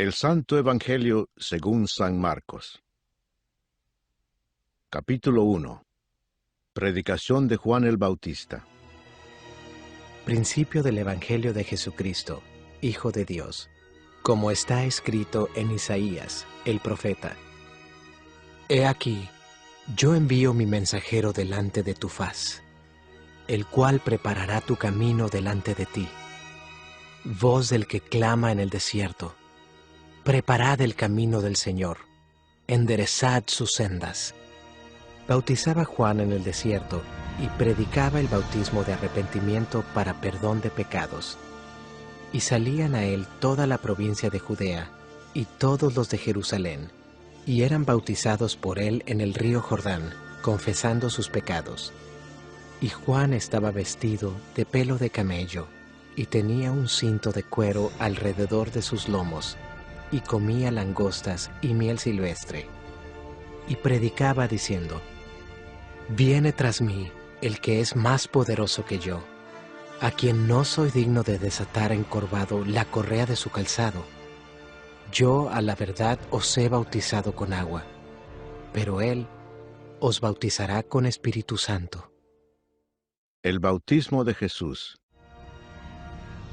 El Santo Evangelio según San Marcos. Capítulo 1. Predicación de Juan el Bautista. Principio del Evangelio de Jesucristo, Hijo de Dios, como está escrito en Isaías, el profeta. He aquí, yo envío mi mensajero delante de tu faz, el cual preparará tu camino delante de ti. Voz del que clama en el desierto, preparad el camino del Señor, enderezad sus sendas. Bautizaba Juan en el desierto y predicaba el bautismo de arrepentimiento para perdón de pecados. Y salían a él toda la provincia de Judea y todos los de Jerusalén, y eran bautizados por él en el río Jordán, confesando sus pecados. Y Juan estaba vestido de pelo de camello, y tenía un cinto de cuero alrededor de sus lomos, y comía langostas y miel silvestre. Y predicaba diciendo: Viene tras mí el que es más poderoso que yo, a quien no soy digno de desatar encorvado la correa de su calzado. Yo a la verdad os he bautizado con agua, pero él os bautizará con Espíritu Santo. El bautismo de Jesús.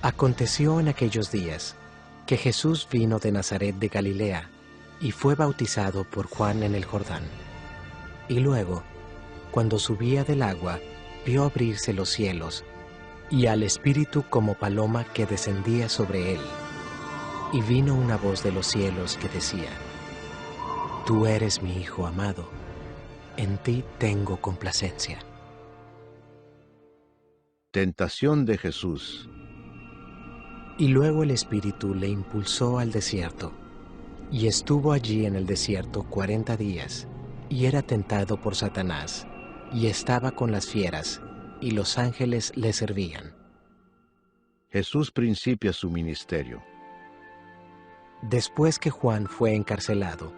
Aconteció en aquellos días que Jesús vino de Nazaret de Galilea y fue bautizado por Juan en el Jordán. Y luego, cuando subía del agua, vio abrirse los cielos, y al Espíritu como paloma que descendía sobre él. Y vino una voz de los cielos que decía: Tú eres mi Hijo amado, en ti tengo complacencia. Tentación de Jesús. Y luego el Espíritu le impulsó al desierto, y estuvo allí en el desierto 40 días, y era tentado por Satanás, y estaba con las fieras, y los ángeles le servían. Jesús principia su ministerio. Después que Juan fue encarcelado,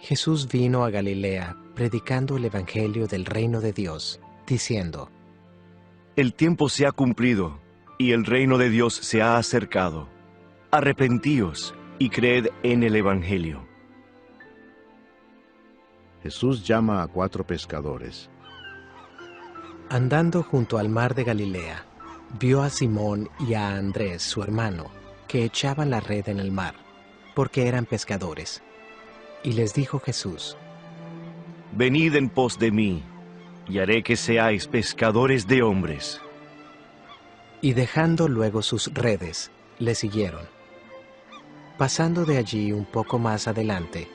Jesús vino a Galilea predicando el Evangelio del reino de Dios, diciendo: El tiempo se ha cumplido, y el reino de Dios se ha acercado. Arrepentíos y creed en el Evangelio. Jesús llama a 4 pescadores. Andando junto al mar de Galilea, vio a Simón y a Andrés, su hermano, que echaban la red en el mar, porque eran pescadores. Y les dijo Jesús: Venid en pos de mí, y haré que seáis pescadores de hombres. Y dejando luego sus redes, le siguieron. Pasando de allí un poco más adelante,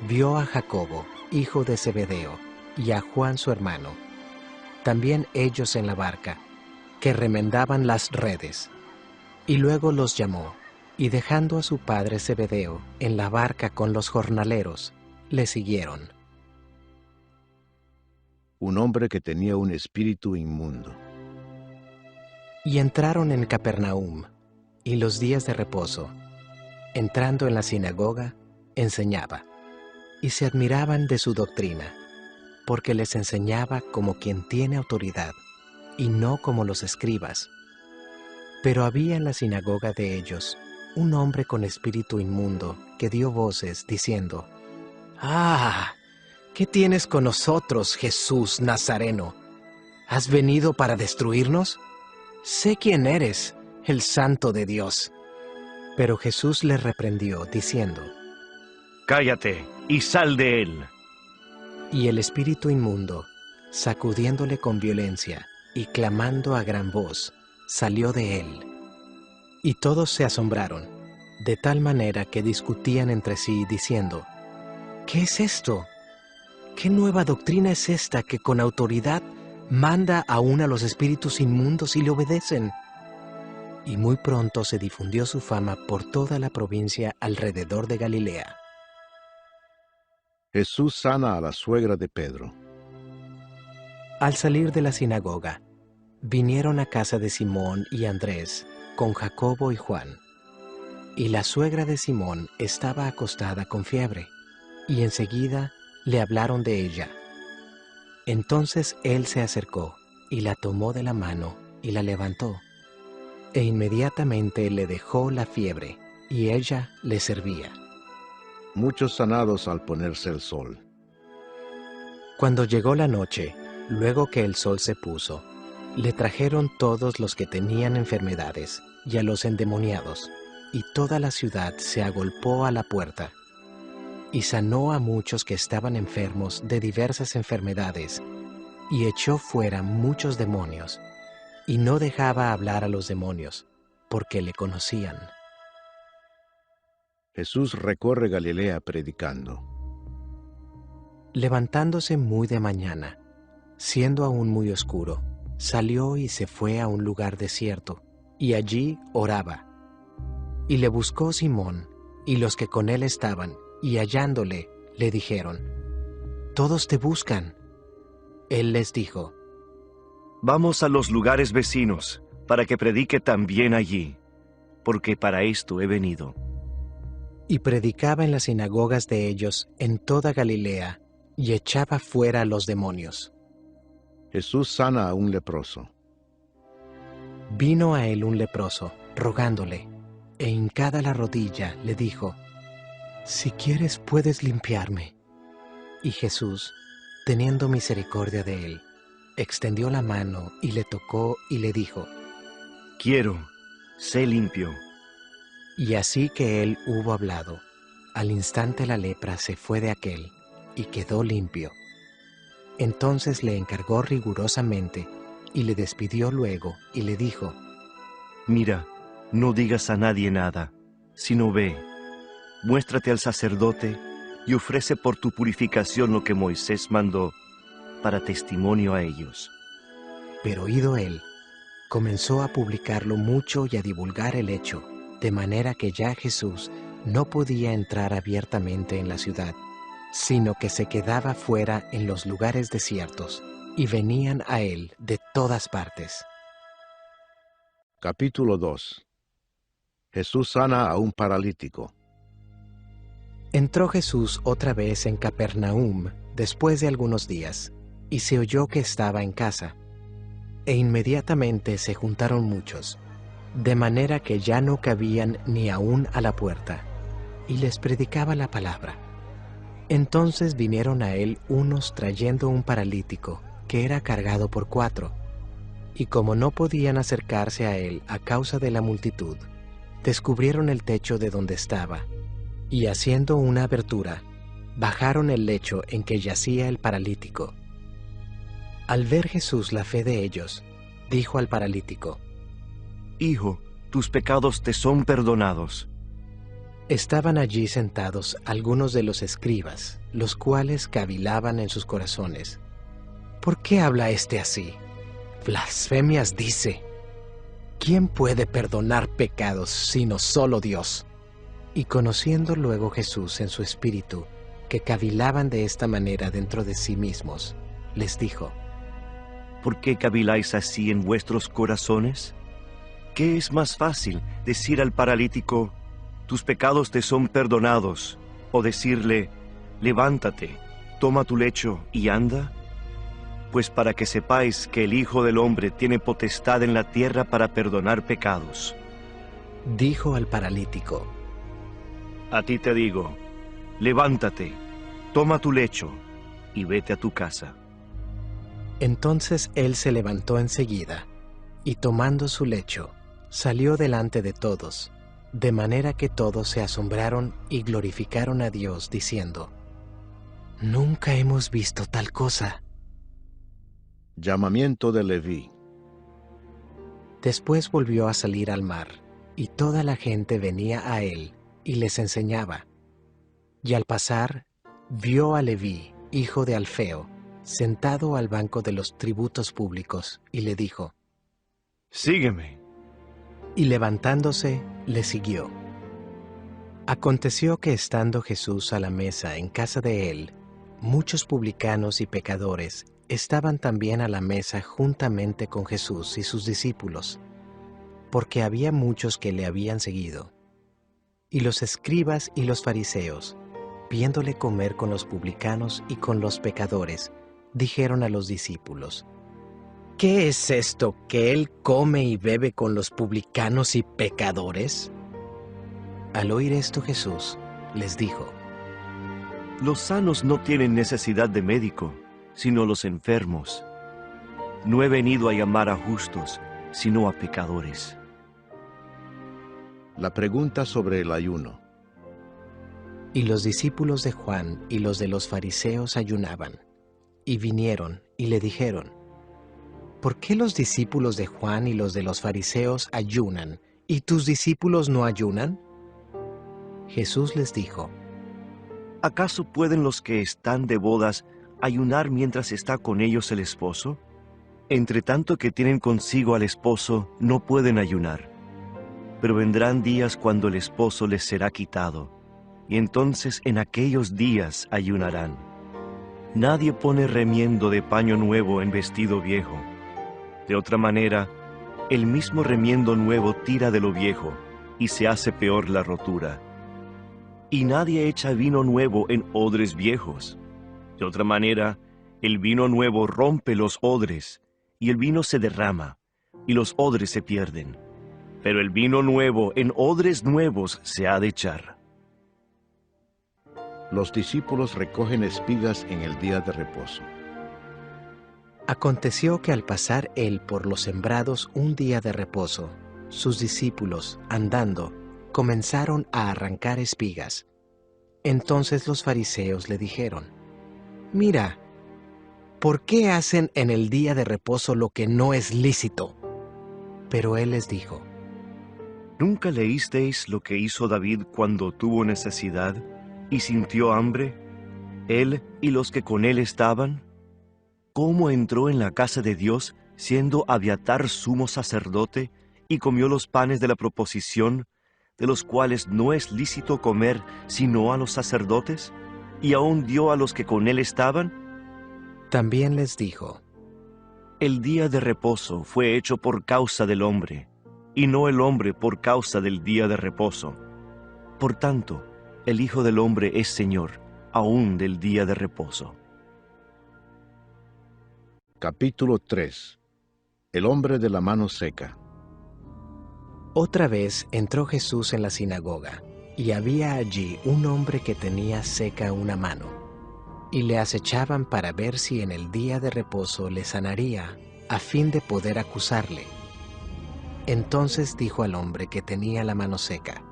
vio a Jacobo, hijo de Zebedeo, y a Juan su hermano, también ellos en la barca, que remendaban las redes. Y luego los llamó, y dejando a su padre Zebedeo en la barca con los jornaleros, le siguieron. Un hombre que tenía un espíritu inmundo. Y entraron en Capernaum, y los días de reposo, entrando en la sinagoga, enseñaba, y se admiraban de su doctrina, porque les enseñaba como quien tiene autoridad, y no como los escribas. Pero había en la sinagoga de ellos un hombre con espíritu inmundo, que dio voces, diciendo: ¡Ah! ¿Qué tienes con nosotros, Jesús Nazareno? ¿Has venido para destruirnos? Sé quién eres, el Santo de Dios. Pero Jesús le reprendió, diciendo: Cállate y sal de él. Y el espíritu inmundo, sacudiéndole con violencia y clamando a gran voz, salió de él. Y todos se asombraron, de tal manera que discutían entre sí, diciendo: ¿Qué es esto? ¿Qué nueva doctrina es esta que con autoridad manda aún a los espíritus inmundos y le obedecen? Y muy pronto se difundió su fama por toda la provincia alrededor de Galilea. Jesús sana a la suegra de Pedro. Al salir de la sinagoga, vinieron a casa de Simón y Andrés, con Jacobo y Juan. Y la suegra de Simón estaba acostada con fiebre, y enseguida le hablaron de ella. Entonces él se acercó, y la tomó de la mano, y la levantó. E inmediatamente le dejó la fiebre, y ella le servía. Muchos sanados al ponerse el sol. Cuando llegó la noche, luego que el sol se puso, le trajeron todos los que tenían enfermedades y a los endemoniados, y toda la ciudad se agolpó a la puerta. Y sanó a muchos que estaban enfermos de diversas enfermedades, y echó fuera muchos demonios, y no dejaba hablar a los demonios, porque le conocían. Jesús recorre Galilea predicando. Levantándose muy de mañana, siendo aún muy oscuro, salió y se fue a un lugar desierto, y allí oraba. Y le buscó Simón, y los que con él estaban, y hallándole, le dijeron: «Todos te buscan». Él les dijo: Vamos a los lugares vecinos, para que predique también allí, porque para esto he venido. Y predicaba en las sinagogas de ellos en toda Galilea, y echaba fuera a los demonios. Jesús sana a un leproso. Vino a él un leproso, rogándole, e hincada la rodilla, le dijo: «Si quieres, puedes limpiarme». Y Jesús, teniendo misericordia de él, extendió la mano y le tocó y le dijo: Quiero, sé limpio. Y así que él hubo hablado, al instante la lepra se fue de aquél, y quedó limpio. Entonces le encargó rigurosamente, y le despidió luego, y le dijo: Mira, no digas a nadie nada, sino ve, muéstrate al sacerdote y ofrece por tu purificación lo que Moisés mandó, para testimonio a ellos. Pero oído él, comenzó a publicarlo mucho y a divulgar el hecho, de manera que ya Jesús no podía entrar abiertamente en la ciudad, sino que se quedaba fuera en los lugares desiertos, y venían a él de todas partes. Capítulo 2. Jesús sana a un paralítico. Entró Jesús otra vez en Capernaum después de algunos días, y se oyó que estaba en casa. E inmediatamente se juntaron muchos, de manera que ya no cabían ni aún a la puerta, y les predicaba la palabra. Entonces vinieron a él unos trayendo un paralítico, que era cargado por 4, y como no podían acercarse a él a causa de la multitud, descubrieron el techo de donde estaba, y haciendo una abertura, bajaron el lecho en que yacía el paralítico. Al ver Jesús la fe de ellos, dijo al paralítico: Hijo, tus pecados te son perdonados. Estaban allí sentados algunos de los escribas, los cuales cavilaban en sus corazones: ¿por qué habla éste así? Blasfemias dice. ¿Quién puede perdonar pecados sino solo Dios? Y conociendo luego Jesús en su espíritu que cavilaban de esta manera dentro de sí mismos, les dijo: ¿Por qué caviláis así en vuestros corazones? ¿Qué es más fácil, decir al paralítico, tus pecados te son perdonados, o decirle, levántate, toma tu lecho y anda? Pues para que sepáis que el Hijo del Hombre tiene potestad en la tierra para perdonar pecados. Dijo al paralítico: A ti te digo, levántate, toma tu lecho y vete a tu casa. Entonces él se levantó enseguida, y tomando su lecho, salió delante de todos, de manera que todos se asombraron y glorificaron a Dios, diciendo: Nunca hemos visto tal cosa. Llamamiento de Leví. Después volvió a salir al mar, y toda la gente venía a él, y les enseñaba. Y al pasar, vio a Leví, hijo de Alfeo, sentado al banco de los tributos públicos, y le dijo: Sígueme. Y levantándose, le siguió. Aconteció que estando Jesús a la mesa en casa de él, muchos publicanos y pecadores estaban también a la mesa juntamente con Jesús y sus discípulos, porque había muchos que le habían seguido. Y los escribas y los fariseos, viéndole comer con los publicanos y con los pecadores, dijeron a los discípulos: ¿Qué es esto que él come y bebe con los publicanos y pecadores? Al oír esto Jesús les dijo: Los sanos no tienen necesidad de médico, sino los enfermos. No he venido a llamar a justos, sino a pecadores. La pregunta sobre el ayuno. Y los discípulos de Juan y los de los fariseos ayunaban, y vinieron y le dijeron: ¿Por qué los discípulos de Juan y los de los fariseos ayunan, y tus discípulos no ayunan? Jesús les dijo: ¿Acaso pueden los que están de bodas ayunar mientras está con ellos el esposo? Entre tanto que tienen consigo al esposo, no pueden ayunar. Pero vendrán días cuando el esposo les será quitado, y entonces en aquellos días ayunarán. Nadie pone remiendo de paño nuevo en vestido viejo. De otra manera, el mismo remiendo nuevo tira de lo viejo, y se hace peor la rotura. Y nadie echa vino nuevo en odres viejos. De otra manera, el vino nuevo rompe los odres, y el vino se derrama, y los odres se pierden. Pero el vino nuevo en odres nuevos se ha de echar. Los discípulos recogen espigas en el día de reposo. Aconteció que al pasar él por los sembrados un día de reposo, sus discípulos, andando, comenzaron a arrancar espigas. Entonces los fariseos le dijeron: Mira, ¿por qué hacen en el día de reposo lo que no es lícito? Pero él les dijo: ¿Nunca leísteis lo que hizo David cuando tuvo necesidad y sintió hambre, él y los que con él estaban? ¿Cómo entró en la casa de Dios, siendo Abiatar sumo sacerdote, y comió los panes de la proposición, de los cuales no es lícito comer sino a los sacerdotes, y aún dio a los que con él estaban? También les dijo: El día de reposo fue hecho por causa del hombre, y no el hombre por causa del día de reposo. Por tanto, el Hijo del Hombre es Señor, aún del día de reposo. Capítulo 3. El hombre de la mano seca. Otra vez entró Jesús en la sinagoga, y había allí un hombre que tenía seca una mano, y le acechaban para ver si en el día de reposo le sanaría, a fin de poder acusarle. Entonces dijo al hombre que tenía la mano seca: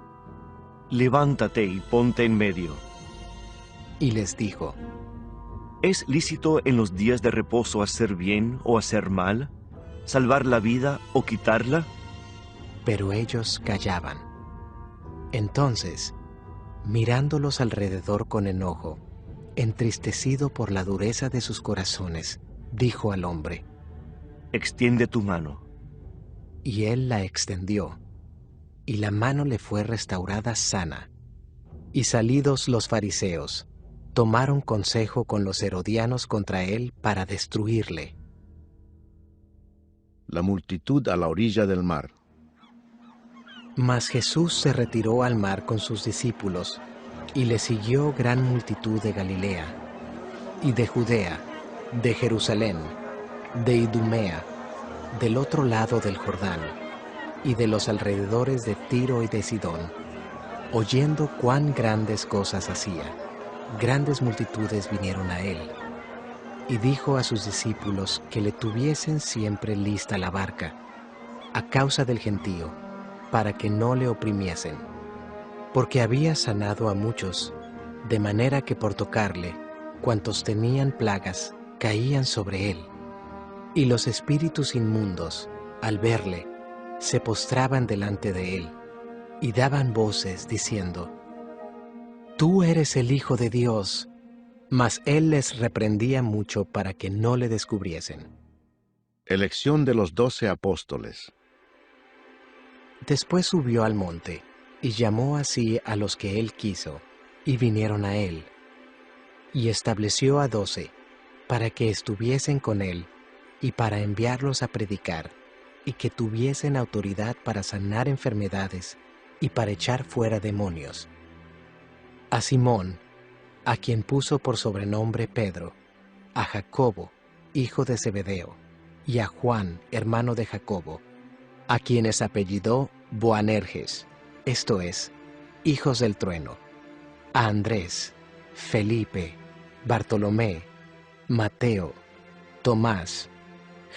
Levántate y ponte en medio. Y les dijo: ¿Es lícito en los días de reposo hacer bien o hacer mal? ¿Salvar la vida o quitarla? Pero ellos callaban. Entonces, mirándolos alrededor con enojo, entristecido por la dureza de sus corazones, dijo al hombre: Extiende tu mano. Y él la extendió, y la mano le fue restaurada sana. Y salidos los fariseos, tomaron consejo con los herodianos contra él para destruirle. La multitud a la orilla del mar. Mas Jesús se retiró al mar con sus discípulos, y le siguió gran multitud de Galilea, y de Judea, de Jerusalén, de Idumea, del otro lado del Jordán, y de los alrededores de Tiro y de Sidón, oyendo cuán grandes cosas hacía. Grandes multitudes vinieron a él, y dijo a sus discípulos que le tuviesen siempre lista la barca, a causa del gentío, para que no le oprimiesen, porque había sanado a muchos, de manera que por tocarle, cuantos tenían plagas, caían sobre él. Y los espíritus inmundos, al verle, se postraban delante de él, y daban voces diciendo: Tú eres el Hijo de Dios. Mas él les reprendía mucho para que no le descubriesen. Elección de los 12 apóstoles. Después subió al monte, y llamó así a los que él quiso, y vinieron a él. Y estableció a 12, para que estuviesen con él, y para enviarlos a predicar, y que tuviesen autoridad para sanar enfermedades, y para echar fuera demonios. A Simón, a quien puso por sobrenombre Pedro, a Jacobo, hijo de Zebedeo, y a Juan, hermano de Jacobo, a quienes apellidó Boanerges, esto es, hijos del trueno, a Andrés, Felipe, Bartolomé, Mateo, Tomás,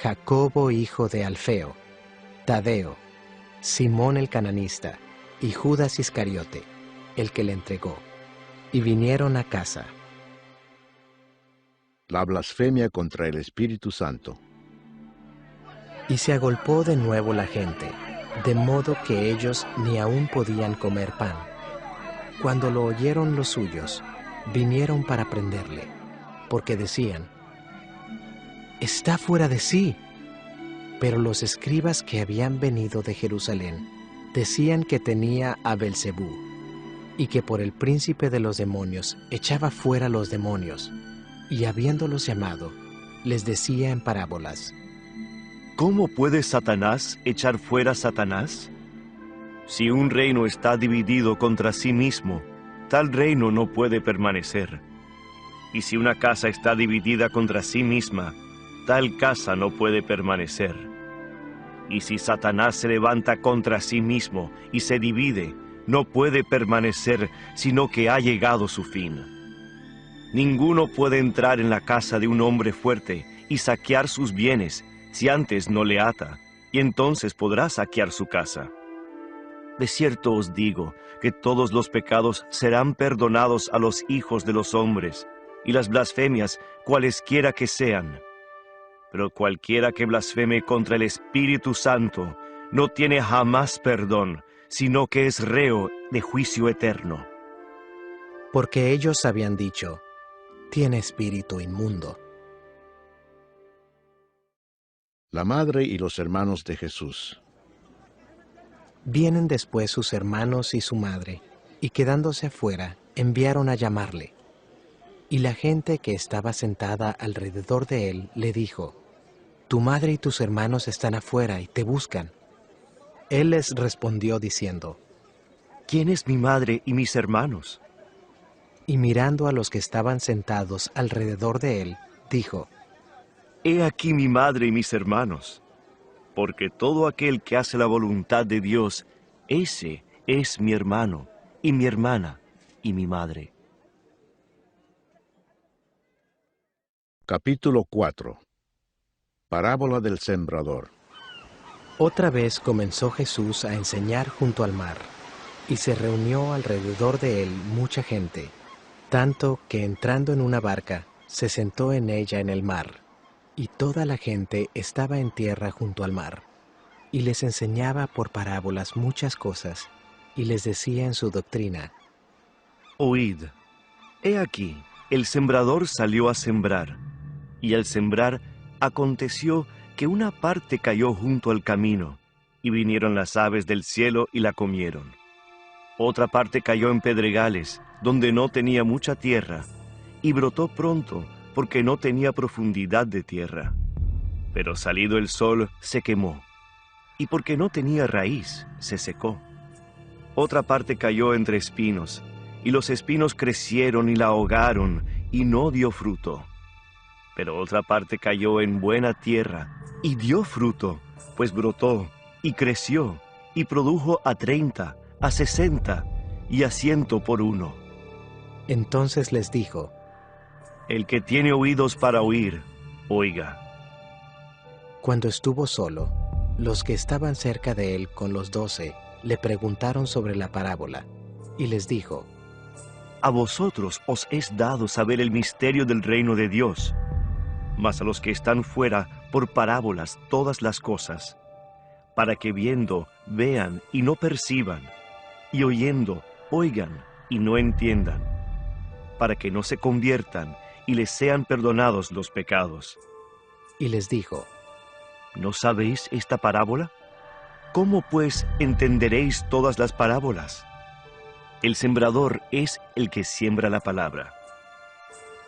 Jacobo hijo de Alfeo, Tadeo, Simón el cananista y Judas Iscariote, el que le entregó, y vinieron a casa. La blasfemia contra el Espíritu Santo. Y se agolpó de nuevo la gente, de modo que ellos ni aún podían comer pan. Cuando lo oyeron los suyos, vinieron para prenderle, porque decían: «Está fuera de sí». Pero los escribas que habían venido de Jerusalén decían que tenía a Belcebú, y que por el príncipe de los demonios echaba fuera los demonios, y habiéndolos llamado, les decía en parábolas: ¿Cómo puede Satanás echar fuera a Satanás? Si un reino está dividido contra sí mismo, tal reino no puede permanecer. Y si una casa está dividida contra sí misma, tal casa no puede permanecer. Y si Satanás se levanta contra sí mismo y se divide, no puede permanecer, sino que ha llegado su fin. Ninguno puede entrar en la casa de un hombre fuerte y saquear sus bienes si antes no le ata, y entonces podrá saquear su casa. De cierto os digo que todos los pecados serán perdonados a los hijos de los hombres, y las blasfemias cualesquiera que sean. Pero cualquiera que blasfeme contra el Espíritu Santo no tiene jamás perdón, sino que es reo de juicio eterno. Porque ellos habían dicho: «Tiene espíritu inmundo». La madre y los hermanos de Jesús. Vienen después sus hermanos y su madre, y quedándose afuera, enviaron a llamarle. Y la gente que estaba sentada alrededor de él le dijo: «Tu madre y tus hermanos están afuera y te buscan». Él les respondió diciendo: ¿Quién es mi madre y mis hermanos? Y mirando a los que estaban sentados alrededor de él, dijo: He aquí mi madre y mis hermanos, porque todo aquel que hace la voluntad de Dios, ese es mi hermano, y mi hermana, y mi madre. Capítulo 4. Parábola del sembrador. Otra vez comenzó Jesús a enseñar junto al mar, y se reunió alrededor de él mucha gente, tanto que entrando en una barca, se sentó en ella en el mar, y toda la gente estaba en tierra junto al mar, y les enseñaba por parábolas muchas cosas, y les decía en su doctrina: Oíd, he aquí, el sembrador salió a sembrar, y al sembrar aconteció que una parte cayó junto al camino, y vinieron las aves del cielo y la comieron. Otra parte cayó en pedregales, donde no tenía mucha tierra, y brotó pronto, porque no tenía profundidad de tierra. Pero salido el sol, se quemó, y porque no tenía raíz, se secó. Otra parte cayó entre espinos, y los espinos crecieron y la ahogaron, y no dio fruto. Pero otra parte cayó en buena tierra, y dio fruto, pues brotó, y creció, y produjo a 30, a 60, y a 100 por uno. Entonces les dijo: El que tiene oídos para oír, oiga. Cuando estuvo solo, los que estaban cerca de él con los 12 le preguntaron sobre la parábola, y les dijo: A vosotros os es dado saber el misterio del reino de Dios, mas a los que están fuera por parábolas todas las cosas, para que viendo, vean y no perciban, y oyendo, oigan y no entiendan, para que no se conviertan y les sean perdonados los pecados. Y les dijo: ¿No sabéis esta parábola? ¿Cómo pues entenderéis todas las parábolas? El sembrador es el que siembra la palabra.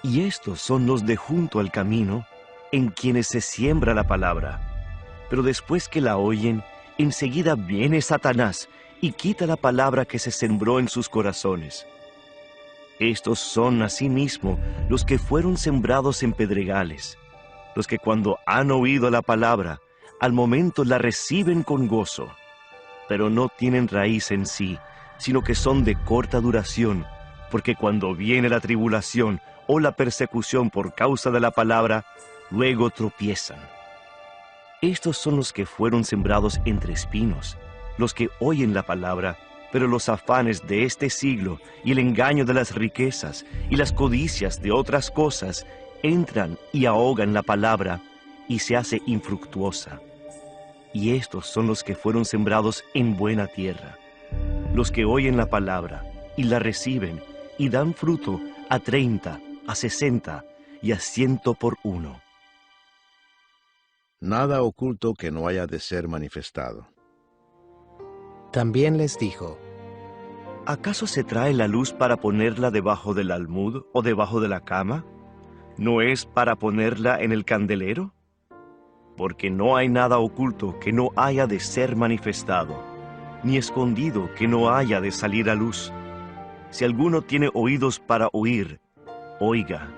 Y estos son los de junto al camino, en quienes se siembra la palabra. Pero después que la oyen, enseguida viene Satanás y quita la palabra que se sembró en sus corazones. Estos son asimismo los que fueron sembrados en pedregales, los que cuando han oído la palabra, al momento la reciben con gozo, pero no tienen raíz en sí, sino que son de corta duración, porque cuando viene la tribulación o la persecución por causa de la palabra, luego tropiezan. Estos son los que fueron sembrados entre espinos, los que oyen la palabra, pero los afanes de este siglo y el engaño de las riquezas y las codicias de otras cosas entran y ahogan la palabra y se hace infructuosa. Y estos son los que fueron sembrados en buena tierra, los que oyen la palabra y la reciben y dan fruto a 30, a 60 y a 100 por uno. Nada oculto que no haya de ser manifestado. También les dijo: ¿Acaso se trae la luz para ponerla debajo del almud o debajo de la cama? ¿No es para ponerla en el candelero? Porque no hay nada oculto que no haya de ser manifestado, ni escondido que no haya de salir a luz. Si alguno tiene oídos para oír, oiga.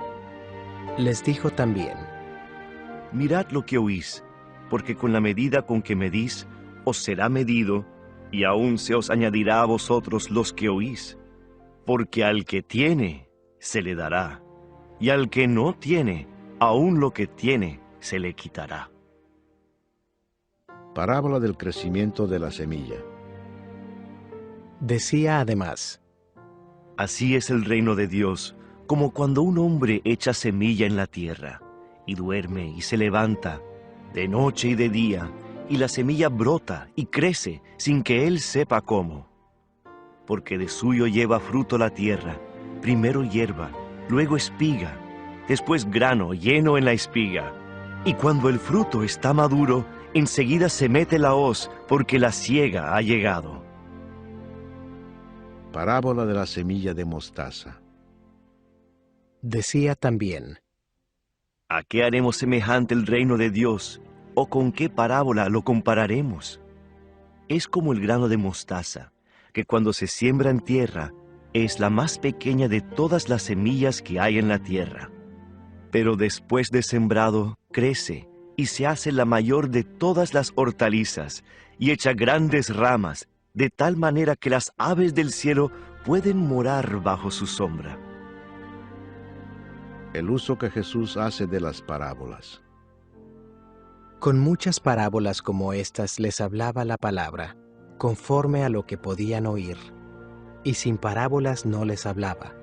Les dijo también: Mirad lo que oís, porque con la medida con que medís, os será medido, y aún se os añadirá a vosotros los que oís. Porque al que tiene, se le dará, y al que no tiene, aún lo que tiene, se le quitará. Parábola del crecimiento de la semilla. Decía además: Así es el reino de Dios, como cuando un hombre echa semilla en la tierra, y duerme y se levanta, de noche y de día, y la semilla brota y crece sin que él sepa cómo. Porque de suyo lleva fruto la tierra, primero hierba, luego espiga, después grano lleno en la espiga. Y cuando el fruto está maduro, enseguida se mete la hoz, porque la siega ha llegado. Parábola de la semilla de mostaza. Decía también: ¿A qué haremos semejante el reino de Dios? ¿O con qué parábola lo compararemos? Es como el grano de mostaza, que cuando se siembra en tierra, es la más pequeña de todas las semillas que hay en la tierra. Pero después de sembrado, crece y se hace la mayor de todas las hortalizas, y echa grandes ramas, de tal manera que las aves del cielo pueden morar bajo su sombra. El uso que Jesús hace de las parábolas. Con muchas parábolas como estas les hablaba la palabra, conforme a lo que podían oír, y sin parábolas no les hablaba,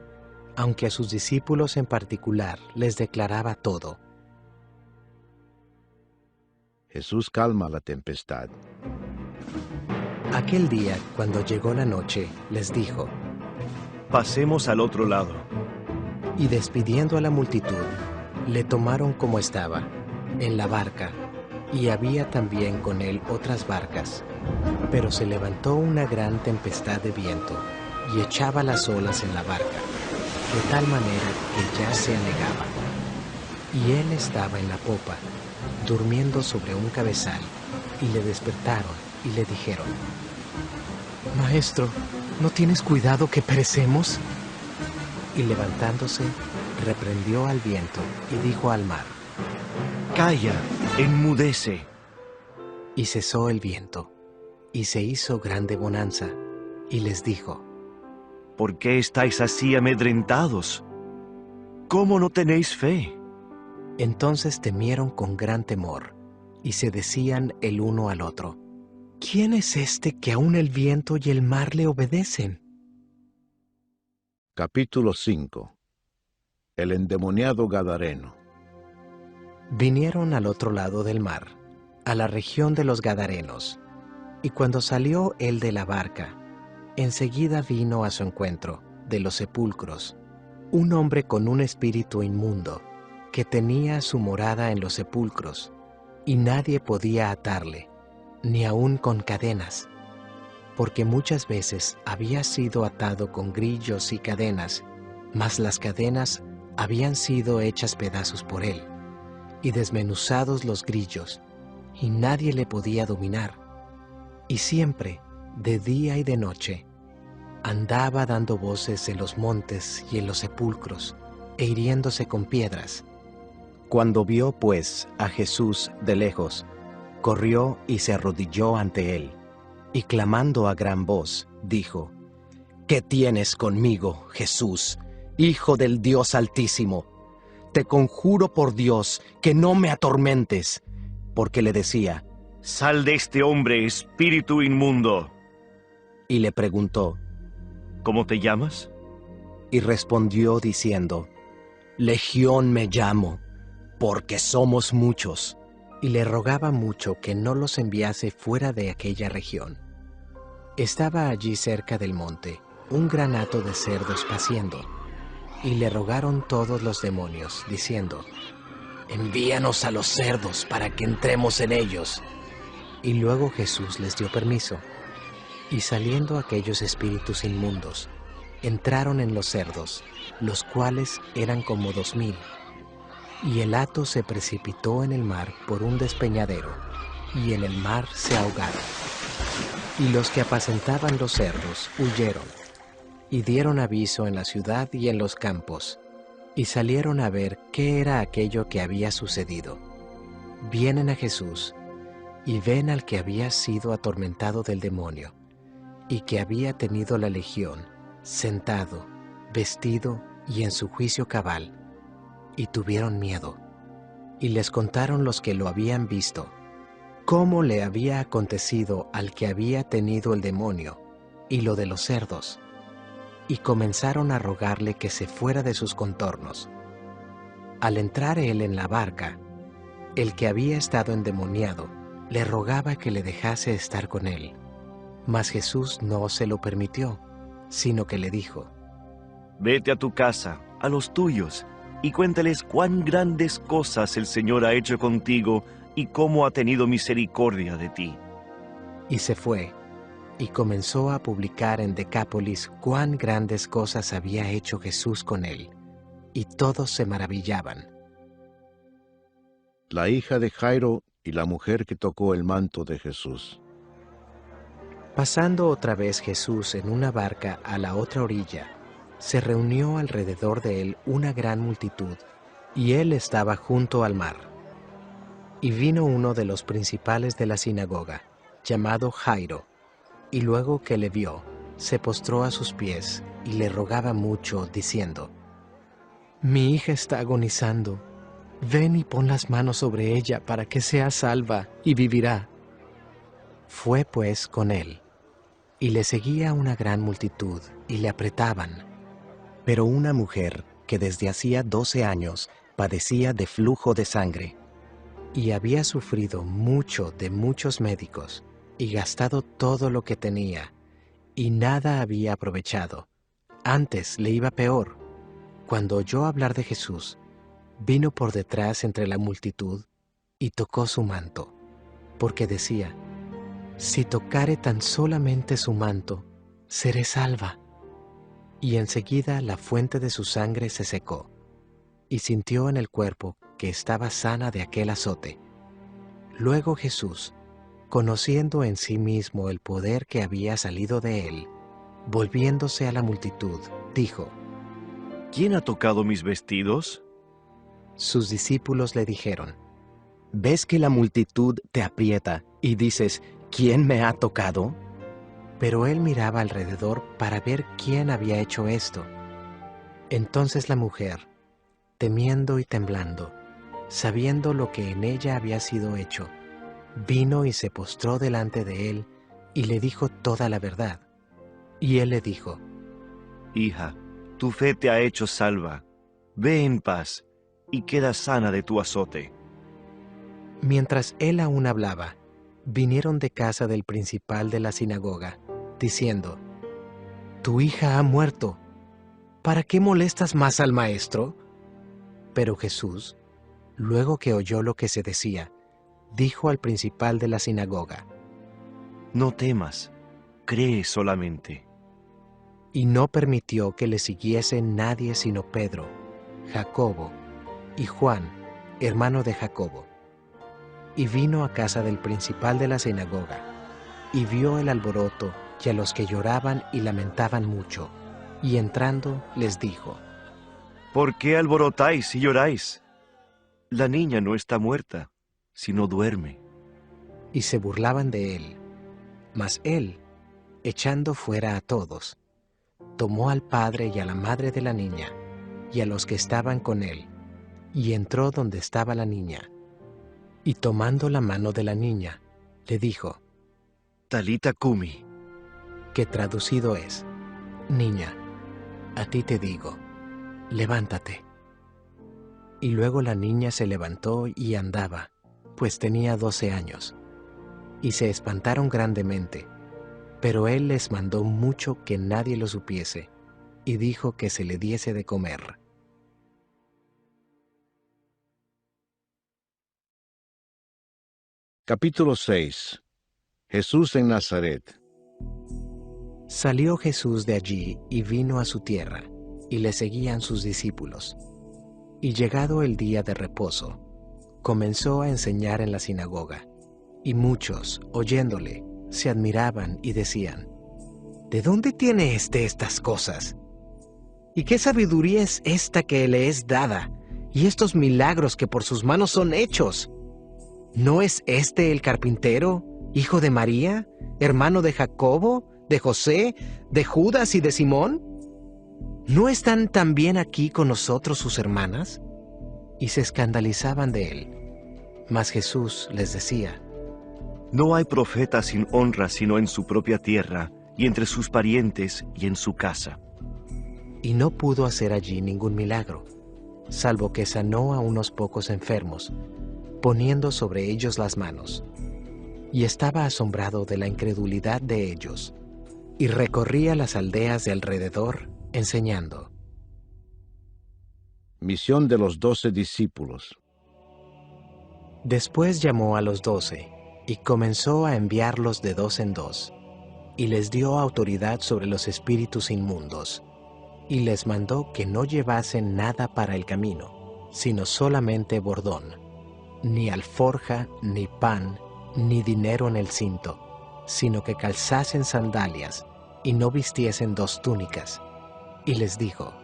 aunque a sus discípulos en particular les declaraba todo. Jesús calma la tempestad. Aquel día, cuando llegó la noche, les dijo: Pasemos al otro lado. Y despidiendo a la multitud, le tomaron como estaba, en la barca, y había también con él otras barcas. Pero se levantó una gran tempestad de viento, y echaba las olas en la barca, de tal manera que ya se anegaba. Y él estaba en la popa, durmiendo sobre un cabezal, y le despertaron y le dijeron: Maestro, ¿no tienes cuidado que perecemos? Y levantándose, reprendió al viento y dijo al mar: Calla, enmudece. Y cesó el viento, y se hizo grande bonanza, y les dijo: ¿Por qué estáis así amedrentados? ¿Cómo no tenéis fe? Entonces temieron con gran temor, y se decían el uno al otro: ¿Quién es este que aun el viento y el mar le obedecen? Capítulo 5. El endemoniado Gadareno. Vinieron al otro lado del mar, a la región de los Gadarenos, y cuando salió él de la barca, enseguida vino a su encuentro, de los sepulcros, un hombre con un espíritu inmundo, que tenía su morada en los sepulcros, y nadie podía atarle, ni aun con cadenas, porque muchas veces había sido atado con grillos y cadenas, mas las cadenas habían sido hechas pedazos por él, y desmenuzados los grillos, y nadie le podía dominar. Y siempre, de día y de noche, andaba dando voces en los montes y en los sepulcros, e hiriéndose con piedras. Cuando vio, pues, a Jesús de lejos, corrió y se arrodilló ante él, y clamando a gran voz, dijo: ¿Qué tienes conmigo, Jesús, Hijo del Dios Altísimo? Te conjuro por Dios que no me atormentes. Porque le decía, Sal de este hombre, espíritu inmundo. y le preguntó, ¿Cómo te llamas? y respondió diciendo, Legión me llamo, porque somos muchos. Y le rogaba mucho que no los enviase fuera de aquella región. Estaba allí cerca del monte un gran hato de cerdos paciendo, y le rogaron todos los demonios, diciendo, Envíanos a los cerdos para que entremos en ellos. Y luego Jesús les dio permiso, y saliendo aquellos espíritus inmundos, entraron en los cerdos, los cuales eran como 2000. Y el hato se precipitó en el mar por un despeñadero, y en el mar se ahogaron. Y los que apacentaban los cerdos huyeron, y dieron aviso en la ciudad y en los campos, y salieron a ver qué era aquello que había sucedido. Vienen a Jesús, y ven al que había sido atormentado del demonio, y que había tenido la legión, sentado, vestido y en su juicio cabal, y tuvieron miedo. Y les contaron los que lo habían visto, cómo le había acontecido al que había tenido el demonio, y lo de los cerdos. Y comenzaron a rogarle que se fuera de sus contornos. Al entrar él en la barca, el que había estado endemoniado le rogaba que le dejase estar con él. Mas Jesús no se lo permitió, sino que le dijo, Vete a tu casa, a los tuyos, y cuéntales cuán grandes cosas el Señor ha hecho contigo y cómo ha tenido misericordia de ti. y se fue, y comenzó a publicar en Decápolis cuán grandes cosas había hecho Jesús con él, y todos se maravillaban. La hija de Jairo y la mujer que tocó el manto de Jesús. Pasando otra vez Jesús en una barca a la otra orilla, se reunió alrededor de él una gran multitud, y él estaba junto al mar. Y vino uno de los principales de la sinagoga, llamado Jairo, y luego que le vio, se postró a sus pies y le rogaba mucho, diciendo, Mi hija está agonizando, ven y pon las manos sobre ella para que sea salva y vivirá. Fue pues con él, y le seguía una gran multitud, y le apretaban. Pero una mujer que desde hacía 12 años padecía de flujo de sangre, y había sufrido mucho de muchos médicos, y gastado todo lo que tenía, y nada había aprovechado. Antes le iba peor. Cuando oyó hablar de Jesús, vino por detrás entre la multitud, y tocó su manto, porque decía, Si tocare tan solamente su manto, seré salva. Y enseguida la fuente de su sangre se secó, y sintió en el cuerpo que estaba sana de aquel azote. Luego Jesús, conociendo en sí mismo el poder que había salido de él, volviéndose a la multitud, dijo, ¿Quién ha tocado mis vestidos? Sus discípulos le dijeron, ¿ves que la multitud te aprieta y dices, ¿quién me ha tocado? Pero él miraba alrededor para ver quién había hecho esto. Entonces la mujer, temiendo y temblando, sabiendo lo que en ella había sido hecho, vino y se postró delante de él y le dijo toda la verdad. Y él le dijo, Hija, tu fe te ha hecho salva. Ve en paz y queda sana de tu azote. Mientras él aún hablaba, vinieron de casa del principal de la sinagoga, diciendo, Tu hija ha muerto. ¿Para qué molestas más al maestro? Pero Jesús, luego que oyó lo que se decía, dijo al principal de la sinagoga, No temas, cree solamente. y no permitió que le siguiese nadie sino Pedro, Jacobo y Juan, hermano de Jacobo. Y vino a casa del principal de la sinagoga, y vio el alboroto y a los que lloraban y lamentaban mucho, y entrando les dijo, ¿Por qué alborotáis y lloráis? La niña no está muerta, sino duerme. y se burlaban de él. Mas él, echando fuera a todos, tomó al padre y a la madre de la niña, y a los que estaban con él, y entró donde estaba la niña. Y tomando la mano de la niña, le dijo, Talita cumi, que traducido es, Niña, a ti te digo, levántate. Y luego la niña se levantó y andaba, pues tenía 12 años. Y se espantaron grandemente, pero él les mandó mucho que nadie lo supiese, y dijo que se le diese de comer. Capítulo 6. Jesús en Nazaret. Salió Jesús de allí y vino a su tierra, y le seguían sus discípulos. Y llegado el día de reposo, comenzó a enseñar en la sinagoga, y muchos, oyéndole, se admiraban y decían, ¿de dónde tiene estas cosas? ¿Y qué sabiduría es esta que le es dada, y estos milagros que por sus manos son hechos? ¿No es este el carpintero, hijo de María, hermano de Jacobo, de José, de Judas y de Simón? ¿No están también aquí con nosotros sus hermanas? Y se escandalizaban de él. Mas Jesús les decía, no hay profeta sin honra sino en su propia tierra, y entre sus parientes y en su casa. y no pudo hacer allí ningún milagro, salvo que sanó a unos pocos enfermos, poniendo sobre ellos las manos. Y estaba asombrado de la incredulidad de ellos, y recorría las aldeas de alrededor, enseñando. Misión de los 12 discípulos. Después llamó a los 12, y comenzó a enviarlos de 2 en 2, y les dio autoridad sobre los espíritus inmundos, y les mandó que no llevasen nada para el camino, sino solamente bordón, ni alforja, ni pan, ni dinero en el cinto, sino que calzasen sandalias, y no vistiesen 2 túnicas. Y les dijo,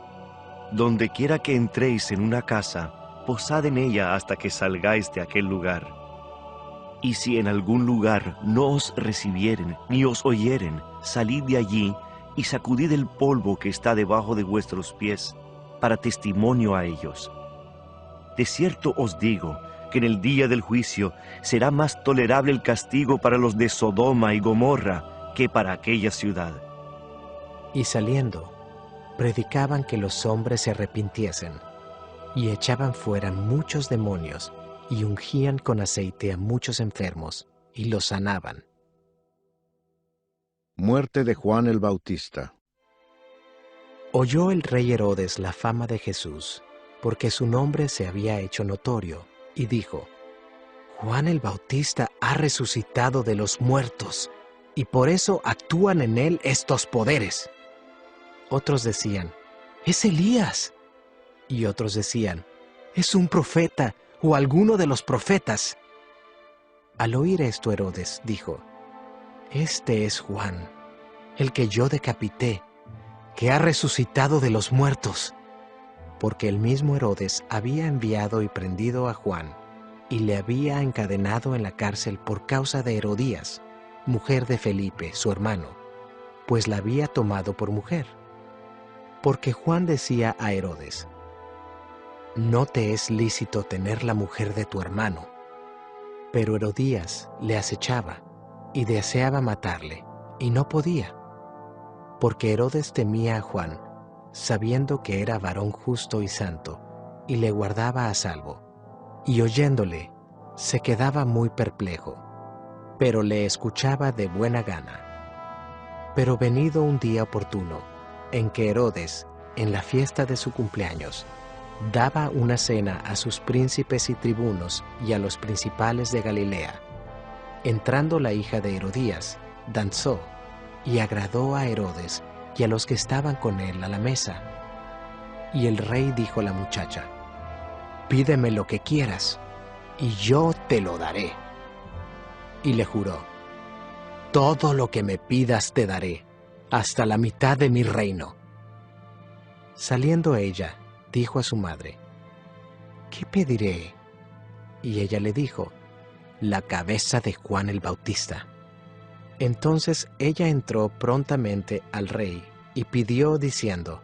Donde quiera que entréis en una casa, posad en ella hasta que salgáis de aquel lugar. Y si en algún lugar no os recibieren ni os oyeren, salid de allí y sacudid el polvo que está debajo de vuestros pies, para testimonio a ellos. De cierto os digo que en el día del juicio será más tolerable el castigo para los de Sodoma y Gomorra que para aquella ciudad. y saliendo, predicaban que los hombres se arrepintiesen, y echaban fuera muchos demonios, y ungían con aceite a muchos enfermos, y los sanaban. Muerte de Juan el Bautista. Oyó el rey Herodes la fama de Jesús, porque su nombre se había hecho notorio, y dijo, Juan el Bautista ha resucitado de los muertos, y por eso actúan en él estos poderes. Otros decían, es Elías. Y otros decían, es un profeta o alguno de los profetas. Al oír esto Herodes dijo, este es Juan, el que yo decapité, que ha resucitado de los muertos. Porque el mismo Herodes había enviado y prendido a Juan, y le había encadenado en la cárcel por causa de Herodías, mujer de Felipe, su hermano, pues la había tomado por mujer. Porque Juan decía a Herodes, no te es lícito tener la mujer de tu hermano. Pero Herodías le acechaba y deseaba matarle, y no podía, porque Herodes temía a Juan, sabiendo que era varón justo y santo, y le guardaba a salvo. Y oyéndole, se quedaba muy perplejo, pero le escuchaba de buena gana. Pero venido un día oportuno, en que Herodes, en la fiesta de su cumpleaños, daba una cena a sus príncipes y tribunos y a los principales de Galilea. Entrando la hija de Herodías, danzó y agradó a Herodes y a los que estaban con él a la mesa. Y el rey dijo a la muchacha, pídeme lo que quieras, y yo te lo daré. Y le juró, todo lo que me pidas te daré, hasta la mitad de mi reino. Saliendo ella, dijo a su madre, ¿qué pediré? Y ella le dijo, la cabeza de Juan el Bautista. Entonces ella entró prontamente al rey y pidió diciendo: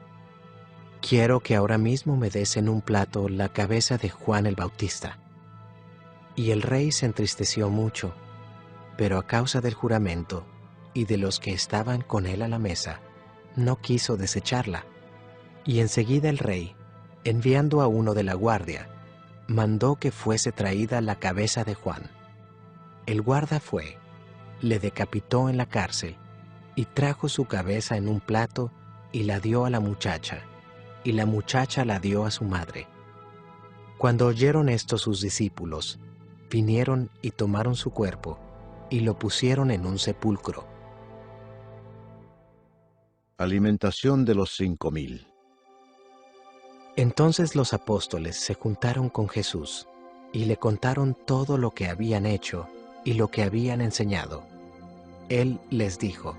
«Quiero que ahora mismo me des en un plato la cabeza de Juan el Bautista». Y el rey se entristeció mucho, pero a causa del juramento y de los que estaban con él a la mesa, no quiso desecharla. Y enseguida el rey, enviando a uno de la guardia, mandó que fuese traída la cabeza de Juan. El guarda fue, le decapitó en la cárcel, y trajo su cabeza en un plato y la dio a la muchacha, y la muchacha la dio a su madre. Cuando oyeron esto sus discípulos, vinieron y tomaron su cuerpo, y lo pusieron en un sepulcro. Alimentación de los 5000. Entonces los apóstoles se juntaron con Jesús, y le contaron todo lo que habían hecho y lo que habían enseñado. Él les dijo: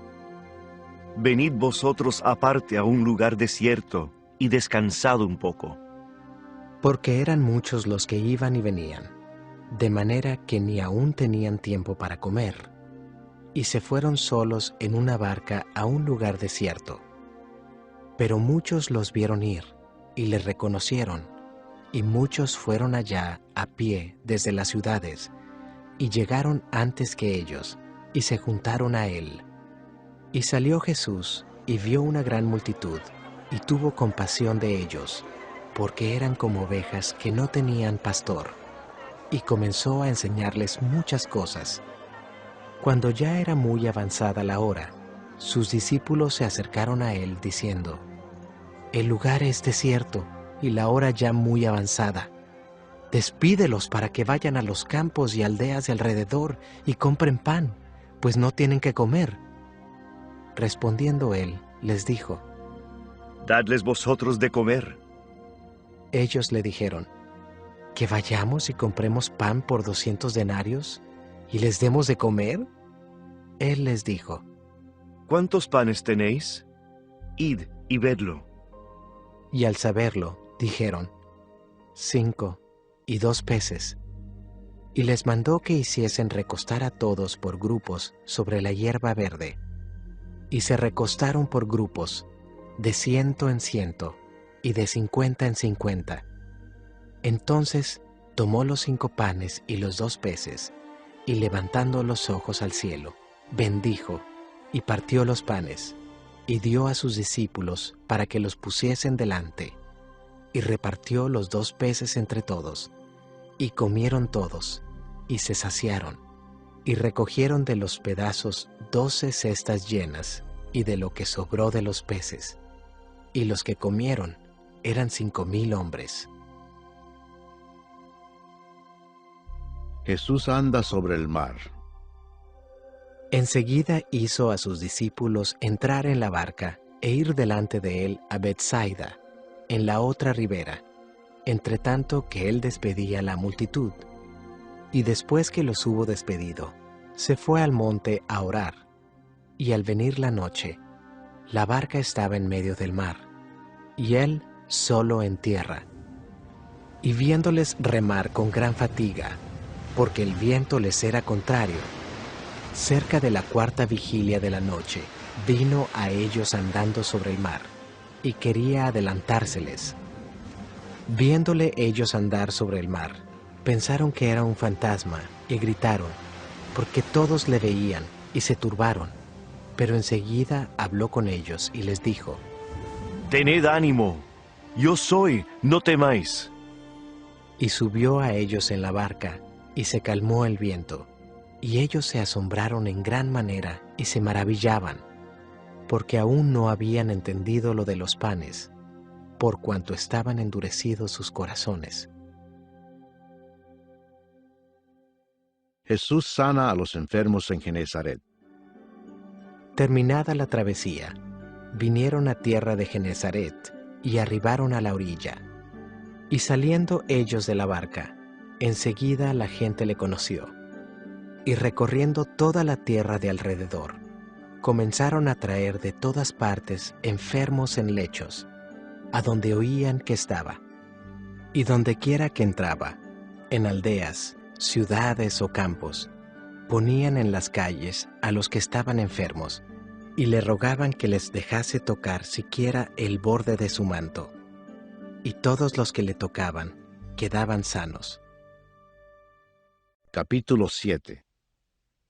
Venid vosotros aparte a un lugar desierto y descansad un poco. Porque eran muchos los que iban y venían, de manera que ni aún tenían tiempo para comer, y se fueron solos en una barca a un lugar desierto. Pero muchos los vieron ir, y les reconocieron, y muchos fueron allá a pie desde las ciudades, y llegaron antes que ellos, y se juntaron a él. Y salió Jesús, y vio una gran multitud, y tuvo compasión de ellos, porque eran como ovejas que no tenían pastor, y comenzó a enseñarles muchas cosas. Cuando ya era muy avanzada la hora, sus discípulos se acercaron a él diciendo: «El lugar es desierto, y la hora ya muy avanzada. Despídelos para que vayan a los campos y aldeas de alrededor y compren pan, pues no tienen que comer». Respondiendo él, les dijo: Dadles vosotros de comer. Ellos le dijeron: «¿Que vayamos y compremos pan por 200 denarios y les demos de comer?» Él les dijo: ¿Cuántos panes tenéis? Id y vedlo. Y al saberlo, dijeron: 5 y 2 peces. Y les mandó que hiciesen recostar a todos por grupos sobre la hierba verde. Y se recostaron por grupos, de 100 en 100, y de 50 en 50. Entonces tomó los 5 panes y los 2 peces, y levantando los ojos al cielo, bendijo, y partió los panes, y dio a sus discípulos para que los pusiesen delante, y repartió los 2 peces entre todos, y comieron todos, y se saciaron, y recogieron de los pedazos 12 cestas llenas, y de lo que sobró de los peces, y los que comieron eran 5000 hombres. Jesús anda sobre el mar. Enseguida hizo a sus discípulos entrar en la barca e ir delante de él a Betsaida, en la otra ribera, entre tanto que él despedía la multitud. Y después que los hubo despedido, se fue al monte a orar. Y al venir la noche, la barca estaba en medio del mar, y él solo en tierra. Y viéndoles remar con gran fatiga, porque el viento les era contrario, cerca de la 4ª vigilia de la noche, vino a ellos andando sobre el mar, y quería adelantárseles. Viéndole ellos andar sobre el mar, pensaron que era un fantasma, y gritaron, porque todos le veían, y se turbaron. Pero enseguida habló con ellos, y les dijo: Tened ánimo, yo soy, no temáis. Y subió a ellos en la barca, y se calmó el viento. Y ellos se asombraron en gran manera y se maravillaban, porque aún no habían entendido lo de los panes, por cuanto estaban endurecidos sus corazones. Jesús sana a los enfermos en Genezaret. Terminada la travesía, vinieron a tierra de Genezaret y arribaron a la orilla. Y saliendo ellos de la barca, enseguida la gente le conoció. Y recorriendo toda la tierra de alrededor, comenzaron a traer de todas partes enfermos en lechos, a donde oían que estaba. Y dondequiera que entraba, en aldeas, ciudades o campos, ponían en las calles a los que estaban enfermos, y le rogaban que les dejase tocar siquiera el borde de su manto. Y todos los que le tocaban quedaban sanos. Capítulo 7.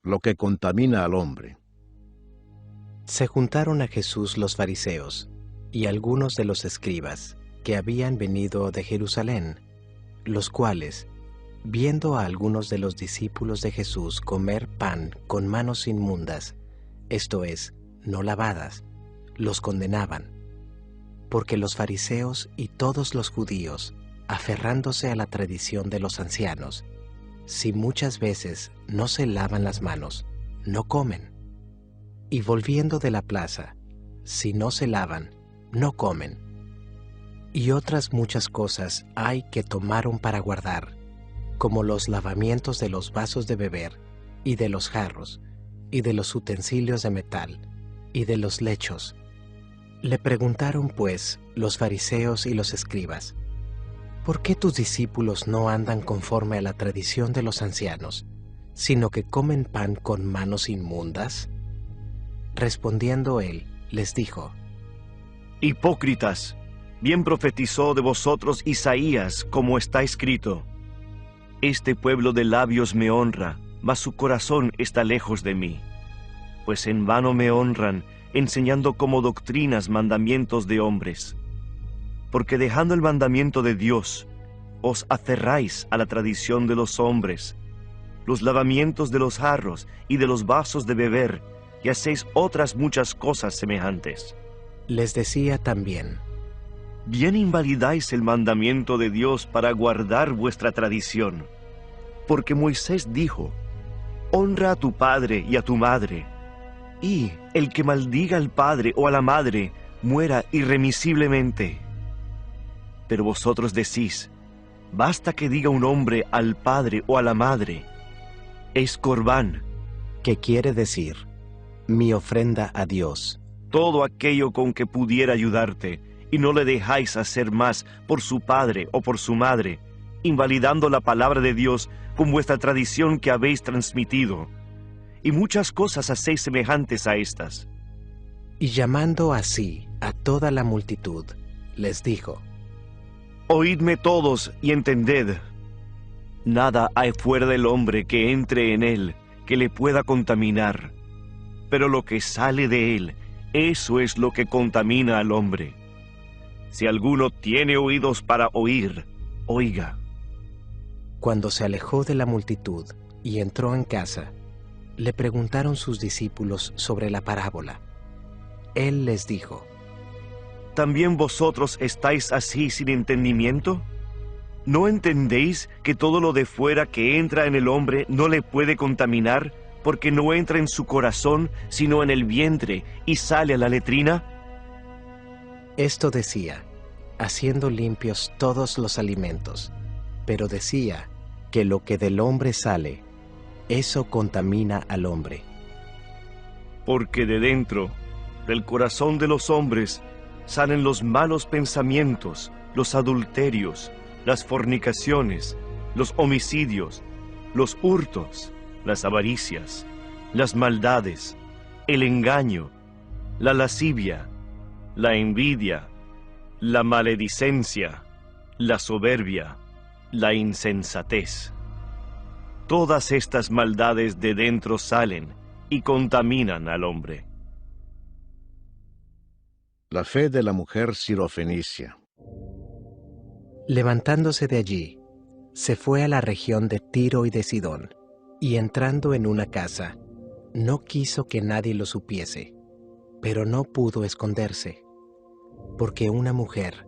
Lo que contamina al hombre. Se juntaron a Jesús los fariseos y algunos de los escribas que habían venido de Jerusalén, los cuales, viendo a algunos de los discípulos de Jesús comer pan con manos inmundas, esto es, no lavadas, los condenaban, porque los fariseos y todos los judíos, aferrándose a la tradición de los ancianos, si muchas veces no se lavan las manos, no comen. Y volviendo de la plaza, si no se lavan, no comen. Y otras muchas cosas hay que tomaron para guardar, como los lavamientos de los vasos de beber, y de los jarros, y de los utensilios de metal, y de los lechos. Le preguntaron pues los fariseos y los escribas: ¿por qué tus discípulos no andan conforme a la tradición de los ancianos, sino que comen pan con manos inmundas? Respondiendo él, les dijo: Hipócritas, bien profetizó de vosotros Isaías, como está escrito: Este pueblo de labios me honra, mas su corazón está lejos de mí. Pues en vano me honran, enseñando como doctrinas mandamientos de hombres. Porque dejando el mandamiento de Dios, os aferráis a la tradición de los hombres, los lavamientos de los jarros y de los vasos de beber, y hacéis otras muchas cosas semejantes. Les decía también: Bien invalidáis el mandamiento de Dios para guardar vuestra tradición. Porque Moisés dijo: Honra a tu padre y a tu madre, y el que maldiga al padre o a la madre, muera irremisiblemente. Pero vosotros decís: basta que diga un hombre al padre o a la madre, es corbán, que quiere decir, mi ofrenda a Dios. Todo aquello con que pudiera ayudarte, y no le dejáis hacer más por su padre o por su madre, invalidando la palabra de Dios con vuestra tradición que habéis transmitido. Y muchas cosas hacéis semejantes a estas. Y llamando así a toda la multitud, les dijo: Oídme todos y entended. Nada hay fuera del hombre que entre en él, que le pueda contaminar. Pero lo que sale de él, eso es lo que contamina al hombre. Si alguno tiene oídos para oír, oiga. Cuando se alejó de la multitud y entró en casa, le preguntaron sus discípulos sobre la parábola. Él les dijo: ¿También vosotros estáis así sin entendimiento? ¿No entendéis que todo lo de fuera que entra en el hombre no le puede contaminar, porque no entra en su corazón, sino en el vientre, y sale a la letrina? Esto decía, haciendo limpios todos los alimentos, pero decía que lo que del hombre sale, eso contamina al hombre. Porque de dentro, del corazón de los hombres, salen los malos pensamientos, los adulterios, las fornicaciones, los homicidios, los hurtos, las avaricias, las maldades, el engaño, la lascivia, la envidia, la maledicencia, la soberbia, la insensatez. Todas estas maldades de dentro salen y contaminan al hombre. La fe de la mujer sirofenicia. Levantándose de allí, se fue a la región de Tiro y de Sidón, y entrando en una casa, no quiso que nadie lo supiese, pero no pudo esconderse, porque una mujer,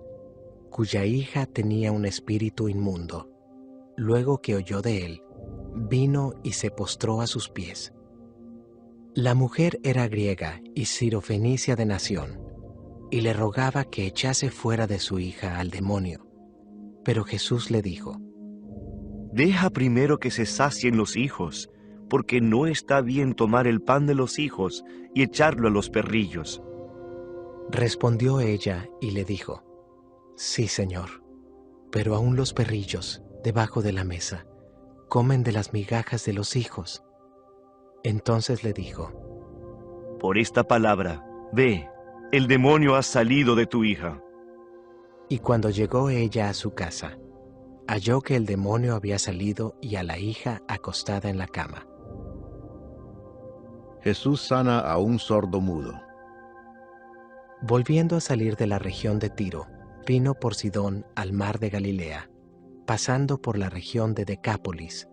cuya hija tenía un espíritu inmundo, luego que oyó de él, vino y se postró a sus pies. La mujer era griega y sirofenicia de nación, y le rogaba que echase fuera de su hija al demonio. Pero Jesús le dijo: Deja primero que se sacien los hijos, porque no está bien tomar el pan de los hijos y echarlo a los perrillos. Respondió ella y le dijo: Sí, Señor, pero aún los perrillos, debajo de la mesa, comen de las migajas de los hijos. Entonces le dijo: por esta palabra, ve, el demonio ha salido de tu hija. Y cuando llegó ella a su casa, halló que el demonio había salido y a la hija acostada en la cama. Jesús sana a un sordo mudo. Volviendo a salir de la región de Tiro, vino por Sidón al mar de Galilea, pasando por la región de Decápolis,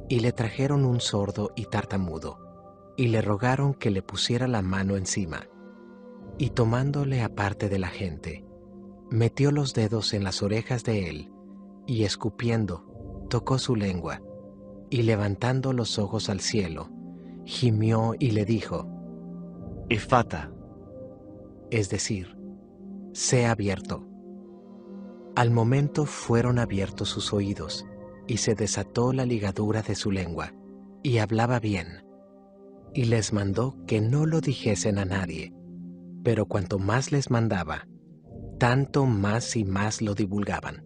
y le trajeron un sordo y tartamudo, y le rogaron que le pusiera la mano encima, y tomándole aparte de la gente, metió los dedos en las orejas de él, y escupiendo, tocó su lengua, y levantando los ojos al cielo, gimió y le dijo, Efata, es decir, sé abierto. Al momento fueron abiertos sus oídos, y se desató la ligadura de su lengua, y hablaba bien. Y les mandó que no lo dijesen a nadie, pero cuanto más les mandaba, tanto más y más lo divulgaban.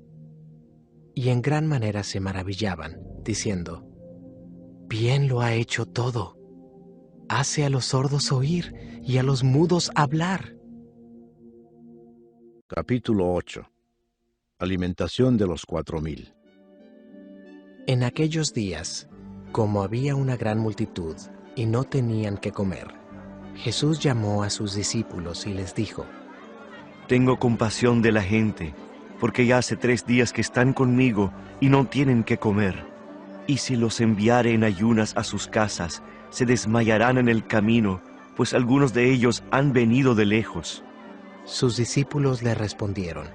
Y en gran manera se maravillaban, diciendo, bien lo ha hecho todo. Hace a los sordos oír y a los mudos hablar. Capítulo 8. Alimentación de los 4000. En aquellos días, como había una gran multitud y no tenían que comer, Jesús llamó a sus discípulos y les dijo, tengo compasión de la gente, porque ya hace 3 días que están conmigo y no tienen que comer. Y si los enviare en ayunas a sus casas, se desmayarán en el camino, pues algunos de ellos han venido de lejos. Sus discípulos le respondieron,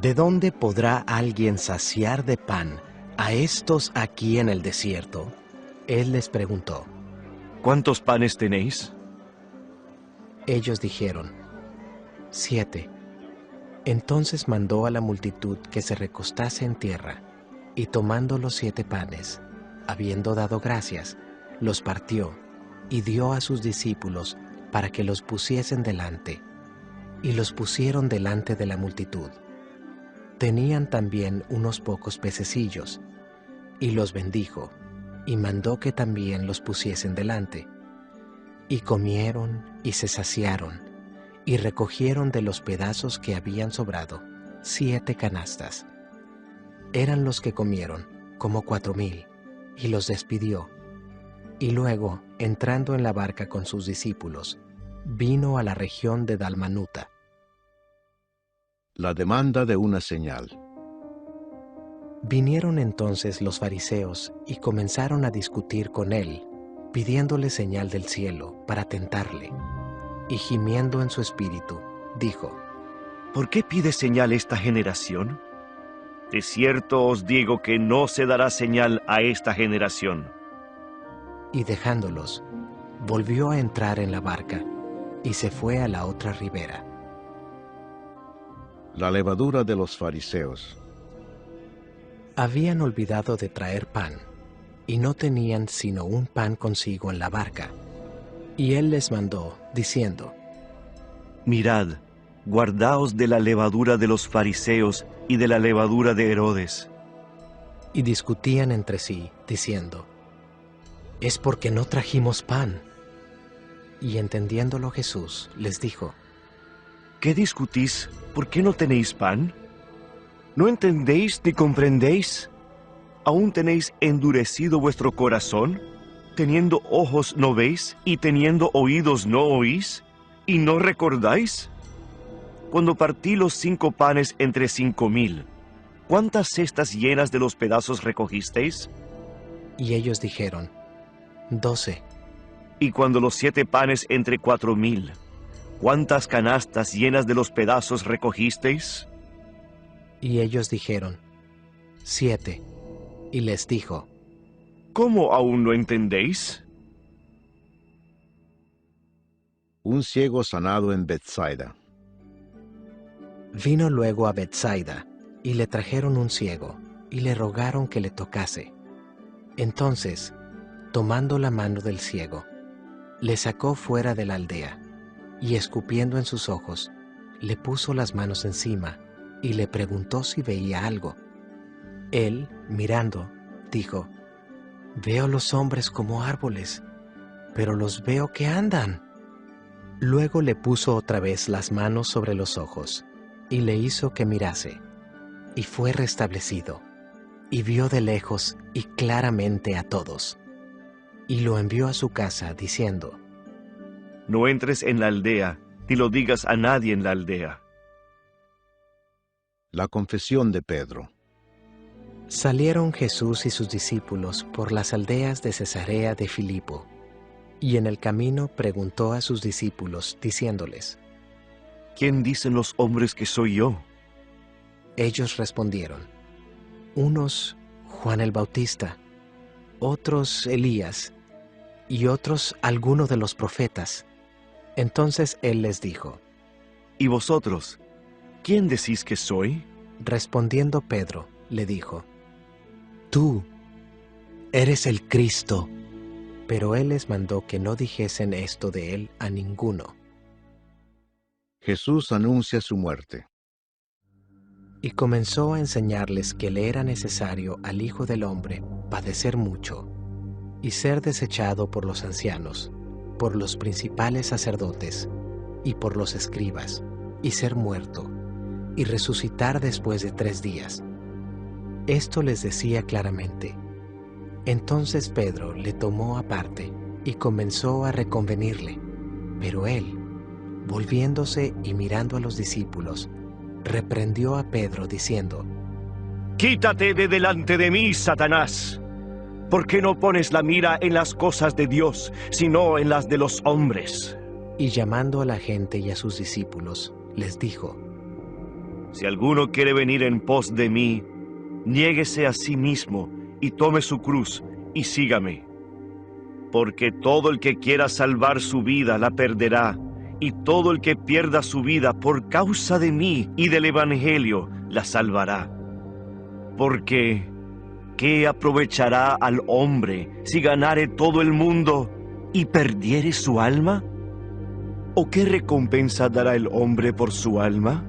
¿de dónde podrá alguien saciar de pan a estos aquí en el desierto? Él les preguntó, ¿cuántos panes tenéis? Ellos dijeron, 7. Entonces mandó a la multitud que se recostase en tierra, y tomando los 7 panes, habiendo dado gracias, los partió, y dio a sus discípulos para que los pusiesen delante, y los pusieron delante de la multitud. Tenían también unos pocos pececillos, y los bendijo, y mandó que también los pusiesen delante. Y comieron y se saciaron, y recogieron de los pedazos que habían sobrado 7 canastas. Eran los que comieron, como 4000, y los despidió. Y luego, entrando en la barca con sus discípulos, vino a la región de Dalmanuta. La demanda de una señal. Vinieron entonces los fariseos y comenzaron a discutir con él, pidiéndole señal del cielo para tentarle. Y gimiendo en su espíritu, dijo, ¿por qué pide señal esta generación? De cierto os digo que no se dará señal a esta generación. y dejándolos, volvió a entrar en la barca y se fue a la otra ribera. La levadura de los fariseos. Habían olvidado de traer pan, y no tenían sino un pan consigo en la barca. Y él les mandó, diciendo, Mirad, guardaos de la levadura de los fariseos y de la levadura de Herodes. y discutían entre sí, diciendo, es porque no trajimos pan. Y entendiéndolo Jesús, les dijo, ¿Qué discutís? ¿Por qué no tenéis pan? ¿No entendéis ni comprendéis? ¿Aún tenéis endurecido vuestro corazón? ¿Teniendo ojos no veis y teniendo oídos no oís? ¿Y no recordáis? Cuando partí los 5 panes entre 5000, ¿cuántas cestas llenas de los pedazos recogisteis? y ellos dijeron, 12. Y cuando los 7 panes entre 4000, ¿cuántas canastas llenas de los pedazos recogisteis? Y ellos dijeron, 7. Y les dijo, ¿Cómo aún no entendéis? Un ciego sanado en Bethsaida. vino luego a Bethsaida, y le trajeron un ciego, y le rogaron que le tocase. Entonces, tomando la mano del ciego, le sacó fuera de la aldea, y escupiendo en sus ojos, le puso las manos encima, y le preguntó si veía algo. Él, mirando, dijo, veo los hombres como árboles, pero los veo que andan. Luego le puso otra vez las manos sobre los ojos, y le hizo que mirase, y fue restablecido, y vio de lejos y claramente a todos. Y lo envió a su casa, diciendo: No entres en la aldea, ni lo digas a nadie en la aldea. La confesión de Pedro. Salieron Jesús y sus discípulos por las aldeas de Cesarea de Filipo, y en el camino preguntó a sus discípulos, diciéndoles: ¿Quién dicen los hombres que soy yo? Ellos respondieron: unos Juan el Bautista, otros Elías, y otros alguno de los profetas. Entonces él les dijo: ¿Y vosotros? ¿Quién decís que soy? Respondiendo Pedro, le dijo: Tú eres el Cristo. Pero él les mandó que no dijesen esto de él a ninguno. Jesús anuncia su muerte. Y comenzó a enseñarles que le era necesario al Hijo del Hombre padecer mucho, y ser desechado por los ancianos, por los principales sacerdotes, y por los escribas, y ser muerto, y resucitar después de 3 días. Esto les decía claramente. Entonces Pedro le tomó aparte y comenzó a reconvenirle, pero él, volviéndose y mirando a los discípulos, reprendió a Pedro diciendo: Quítate de delante de mí, Satanás. ¿Por qué no pones la mira en las cosas de Dios, sino en las de los hombres? Y llamando a la gente y a sus discípulos, les dijo: Si alguno quiere venir en pos de mí, niéguese a sí mismo y tome su cruz y sígame. Porque todo el que quiera salvar su vida la perderá, y todo el que pierda su vida por causa de mí y del Evangelio la salvará. Porque, ¿qué aprovechará al hombre si ganare todo el mundo y perdiere su alma? ¿O qué recompensa dará el hombre por su alma?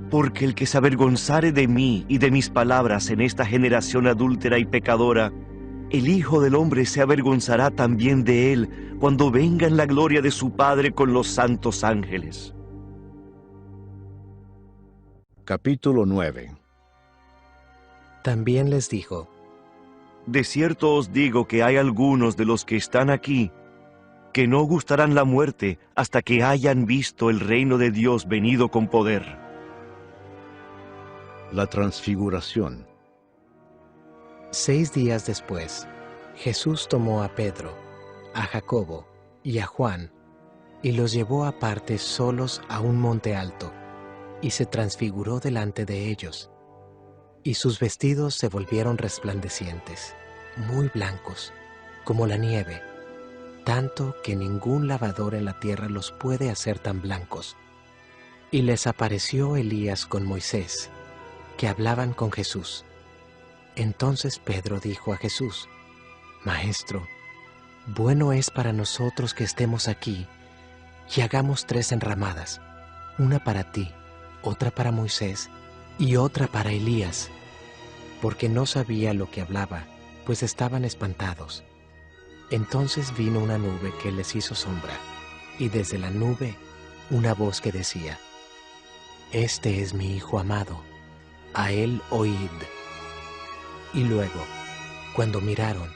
Porque el que se avergonzare de mí y de mis palabras en esta generación adúltera y pecadora, el Hijo del Hombre se avergonzará también de él cuando venga en la gloria de su Padre con los santos ángeles. Capítulo 9. También les dijo: De cierto os digo que hay algunos de los que están aquí que no gustarán la muerte hasta que hayan visto el reino de Dios venido con poder. La transfiguración. 6 días después, Jesús tomó a Pedro, a Jacobo y a Juan, y los llevó aparte solos a un monte alto, y se transfiguró delante de ellos. Y sus vestidos se volvieron resplandecientes, muy blancos, como la nieve, tanto que ningún lavador en la tierra los puede hacer tan blancos. Y les apareció Elías con Moisés, que hablaban con Jesús. Entonces Pedro dijo a Jesús: Maestro, bueno es para nosotros que estemos aquí, y hagamos 3 enramadas, una para ti, otra para Moisés, y otra para Elías, porque no sabía lo que hablaba, pues estaban espantados. Entonces vino una nube que les hizo sombra, y desde la nube una voz que decía: Este es mi Hijo amado, a él oíd. Y luego, cuando miraron,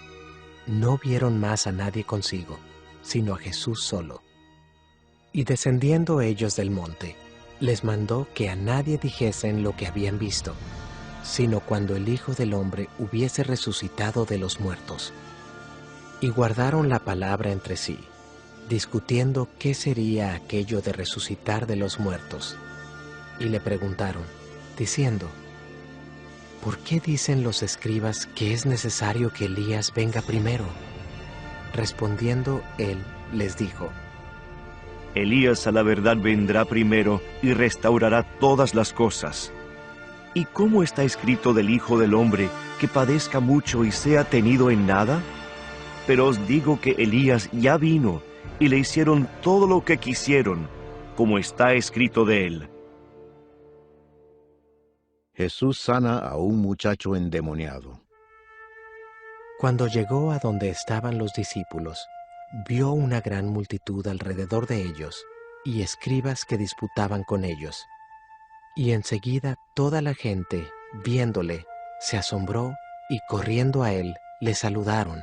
no vieron más a nadie consigo, sino a Jesús solo. Y descendiendo ellos del monte, les mandó que a nadie dijesen lo que habían visto, sino cuando el Hijo del Hombre hubiese resucitado de los muertos. Y guardaron la palabra entre sí, discutiendo qué sería aquello de resucitar de los muertos. Y le preguntaron, diciendo: ¿Por qué dicen los escribas que es necesario que Elías venga primero? Respondiendo él, les dijo: Elías a la verdad vendrá primero y restaurará todas las cosas. ¿Y cómo está escrito del Hijo del Hombre que padezca mucho y sea tenido en nada? Pero os digo que Elías ya vino y le hicieron todo lo que quisieron, como está escrito de él. Jesús sana a un muchacho endemoniado. Cuando llegó a donde estaban los discípulos, vio una gran multitud alrededor de ellos y escribas que disputaban con ellos. Y enseguida toda la gente, viéndole, se asombró y corriendo a él, le saludaron.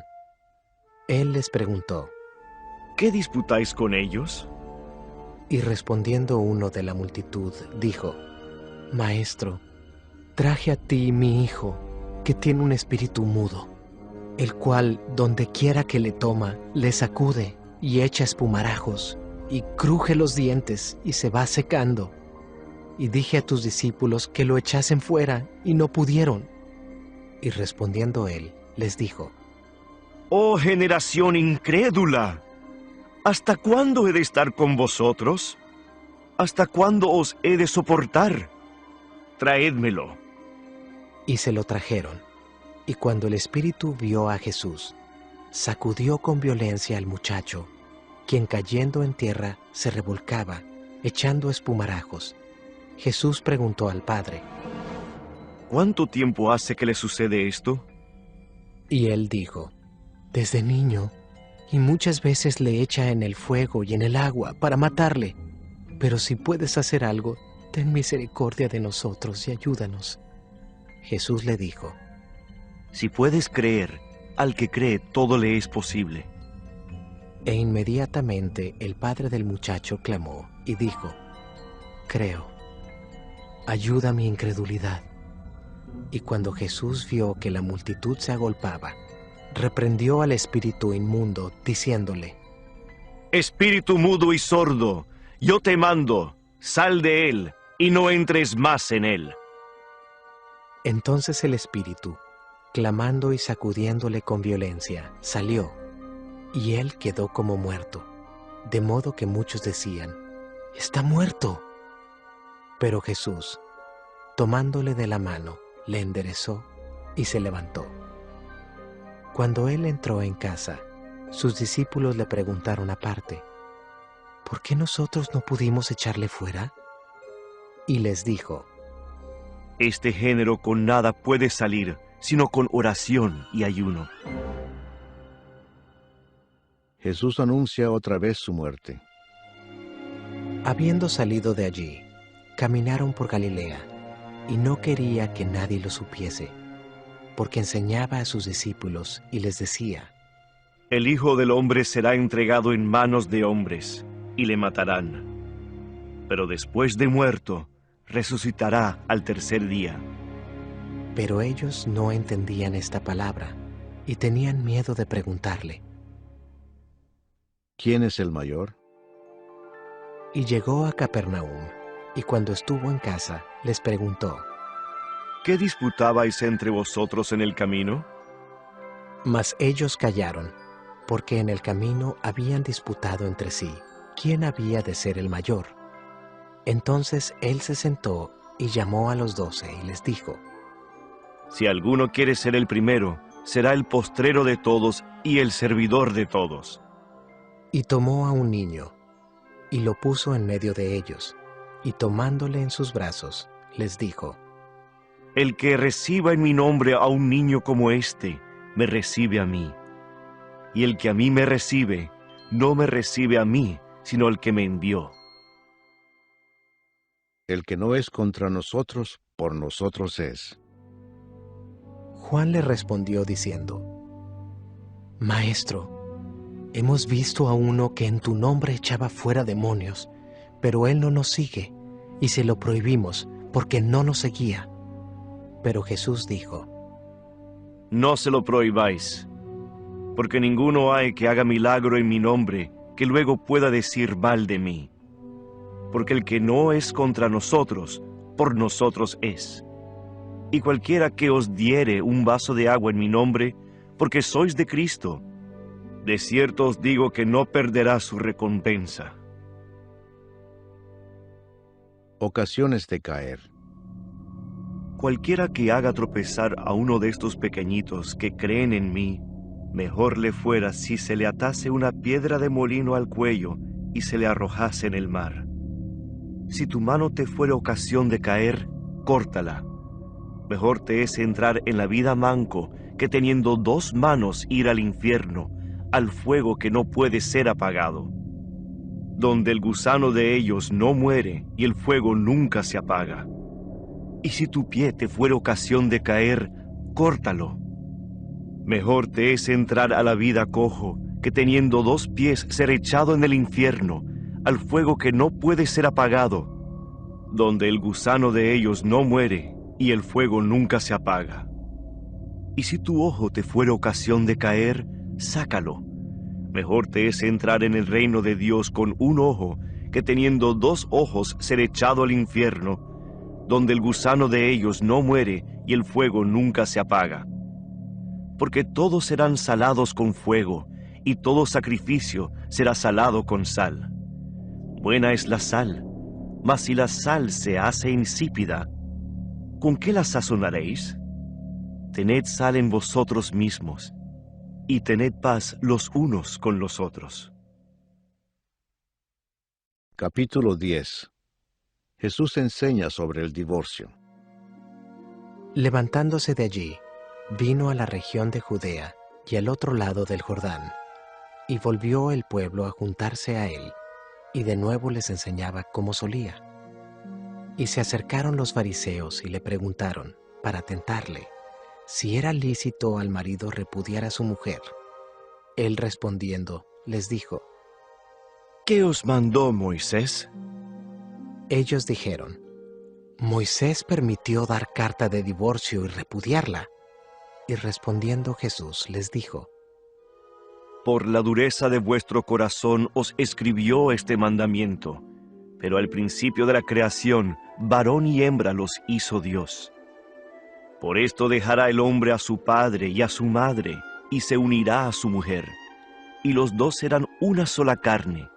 Él les preguntó, ¿qué disputáis con ellos? y respondiendo uno de la multitud, dijo, Maestro, traje a ti mi hijo, que tiene un espíritu mudo, el cual, donde quiera que le toma, le sacude y echa espumarajos, y cruje los dientes y se va secando. Y dije a tus discípulos que lo echasen fuera, y no pudieron. Y respondiendo él, les dijo, ¡Oh generación incrédula! ¿Hasta cuándo he de estar con vosotros? ¿Hasta cuándo os he de soportar? Traédmelo. Y se lo trajeron. Y cuando el espíritu vio a Jesús, sacudió con violencia al muchacho, quien cayendo en tierra se revolcaba, echando espumarajos. Jesús preguntó al padre, ¿cuánto tiempo hace que le sucede esto? y él dijo, desde niño, y muchas veces le echa en el fuego y en el agua para matarle. Pero si puedes hacer algo, ten misericordia de nosotros y ayúdanos. Jesús le dijo, si puedes creer, al que cree todo le es posible. E inmediatamente el padre del muchacho clamó y dijo, creo, ayuda mi incredulidad. Y cuando Jesús vio que la multitud se agolpaba, reprendió al espíritu inmundo, diciéndole, Espíritu mudo y sordo, yo te mando, sal de él, y no entres más en él. Entonces el espíritu, clamando y sacudiéndole con violencia, salió, y él quedó como muerto, de modo que muchos decían, ¡está muerto! Pero Jesús, tomándole de la mano, le enderezó y se levantó. Cuando él entró en casa, sus discípulos le preguntaron aparte, ¿por qué nosotros no pudimos echarle fuera? Y les dijo, este género con nada puede salir, sino con oración y ayuno. Jesús anuncia otra vez su muerte. Habiendo salido de allí, caminaron por Galilea, y no quería que nadie lo supiese, porque enseñaba a sus discípulos y les decía, el Hijo del Hombre será entregado en manos de hombres, y le matarán. Pero después de muerto, resucitará al tercer día. Pero ellos no entendían esta palabra, y tenían miedo de preguntarle. ¿Quién es el mayor? Y llegó a Capernaum, y cuando estuvo en casa, les preguntó, ¿qué disputabais entre vosotros en el camino? Mas ellos callaron, porque en el camino habían disputado entre sí, quién había de ser el mayor. Entonces él se sentó y llamó a los 12 y les dijo, si alguno quiere ser el primero, será el postrero de todos y el servidor de todos. Y tomó a un niño, y lo puso en medio de ellos, y tomándole en sus brazos, les dijo, el que reciba en mi nombre a un niño como este, me recibe a mí. Y el que a mí me recibe, no me recibe a mí, sino el que me envió. El que no es contra nosotros, por nosotros es. Juan le respondió diciendo, Maestro, hemos visto a uno que en tu nombre echaba fuera demonios, pero él no nos sigue, y se lo prohibimos, porque no nos seguía. Pero Jesús dijo, no se lo prohibáis, porque ninguno hay que haga milagro en mi nombre, que luego pueda decir mal de mí. Porque el que no es contra nosotros, por nosotros es. Y cualquiera que os diere un vaso de agua en mi nombre, porque sois de Cristo, de cierto os digo que no perderá su recompensa. Ocasiones de caer. Cualquiera que haga tropezar a uno de estos pequeñitos que creen en mí, mejor le fuera si se le atase una piedra de molino al cuello y se le arrojase en el mar. Si tu mano te fuera ocasión de caer, córtala. Mejor te es entrar en la vida manco que teniendo 2 manos ir al infierno, al fuego que no puede ser apagado, donde el gusano de ellos no muere y el fuego nunca se apaga. Y si tu pie te fuera ocasión de caer, córtalo. Mejor te es entrar a la vida cojo, que teniendo 2 pies ser echado en el infierno, al fuego que no puede ser apagado, donde el gusano de ellos no muere y el fuego nunca se apaga. Y si tu ojo te fuera ocasión de caer, sácalo. Mejor te es entrar en el reino de Dios con 1 ojo, que teniendo 2 ojos ser echado al infierno, donde el gusano de ellos no muere y el fuego nunca se apaga. Porque todos serán salados con fuego, y todo sacrificio será salado con sal. Buena es la sal, mas si la sal se hace insípida, ¿con qué la sazonaréis? Tened sal en vosotros mismos, y tened paz los unos con los otros. Capítulo 10. Jesús enseña sobre el divorcio. Levantándose de allí, vino a la región de Judea y al otro lado del Jordán, y volvió el pueblo a juntarse a él, y de nuevo les enseñaba como solía. Y se acercaron los fariseos y le preguntaron, para tentarle, si era lícito al marido repudiar a su mujer. Él respondiendo, les dijo, ¿qué os mandó Moisés? Ellos dijeron, Moisés permitió dar carta de divorcio y repudiarla. Y respondiendo Jesús les dijo, por la dureza de vuestro corazón os escribió este mandamiento, pero al principio de la creación, varón y hembra los hizo Dios. Por esto dejará el hombre a su padre y a su madre, y se unirá a su mujer, y los 2 serán una sola carne.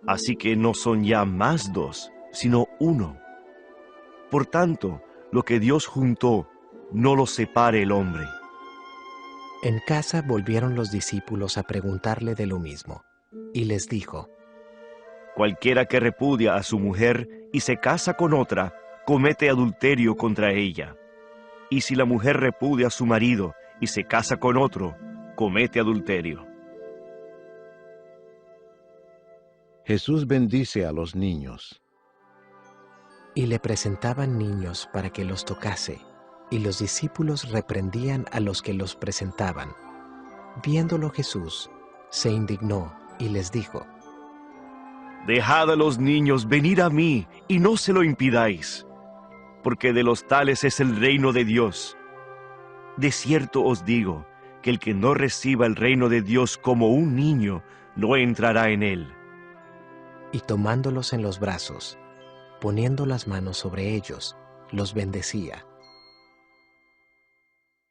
Así que no son ya más 2, sino 1. Por tanto, lo que Dios juntó, no lo separe el hombre. En casa volvieron los discípulos a preguntarle de lo mismo, y les dijo, cualquiera que repudia a su mujer y se casa con otra, comete adulterio contra ella. Y si la mujer repudia a su marido y se casa con otro, comete adulterio. Jesús bendice a los niños. Y le presentaban niños para que los tocase, y los discípulos reprendían a los que los presentaban. Viéndolo Jesús, se indignó y les dijo, dejad a los niños venir a mí, y no se lo impidáis, porque de los tales es el reino de Dios. De cierto os digo, que el que no reciba el reino de Dios como un niño, no entrará en él. Y tomándolos en los brazos, poniendo las manos sobre ellos, los bendecía.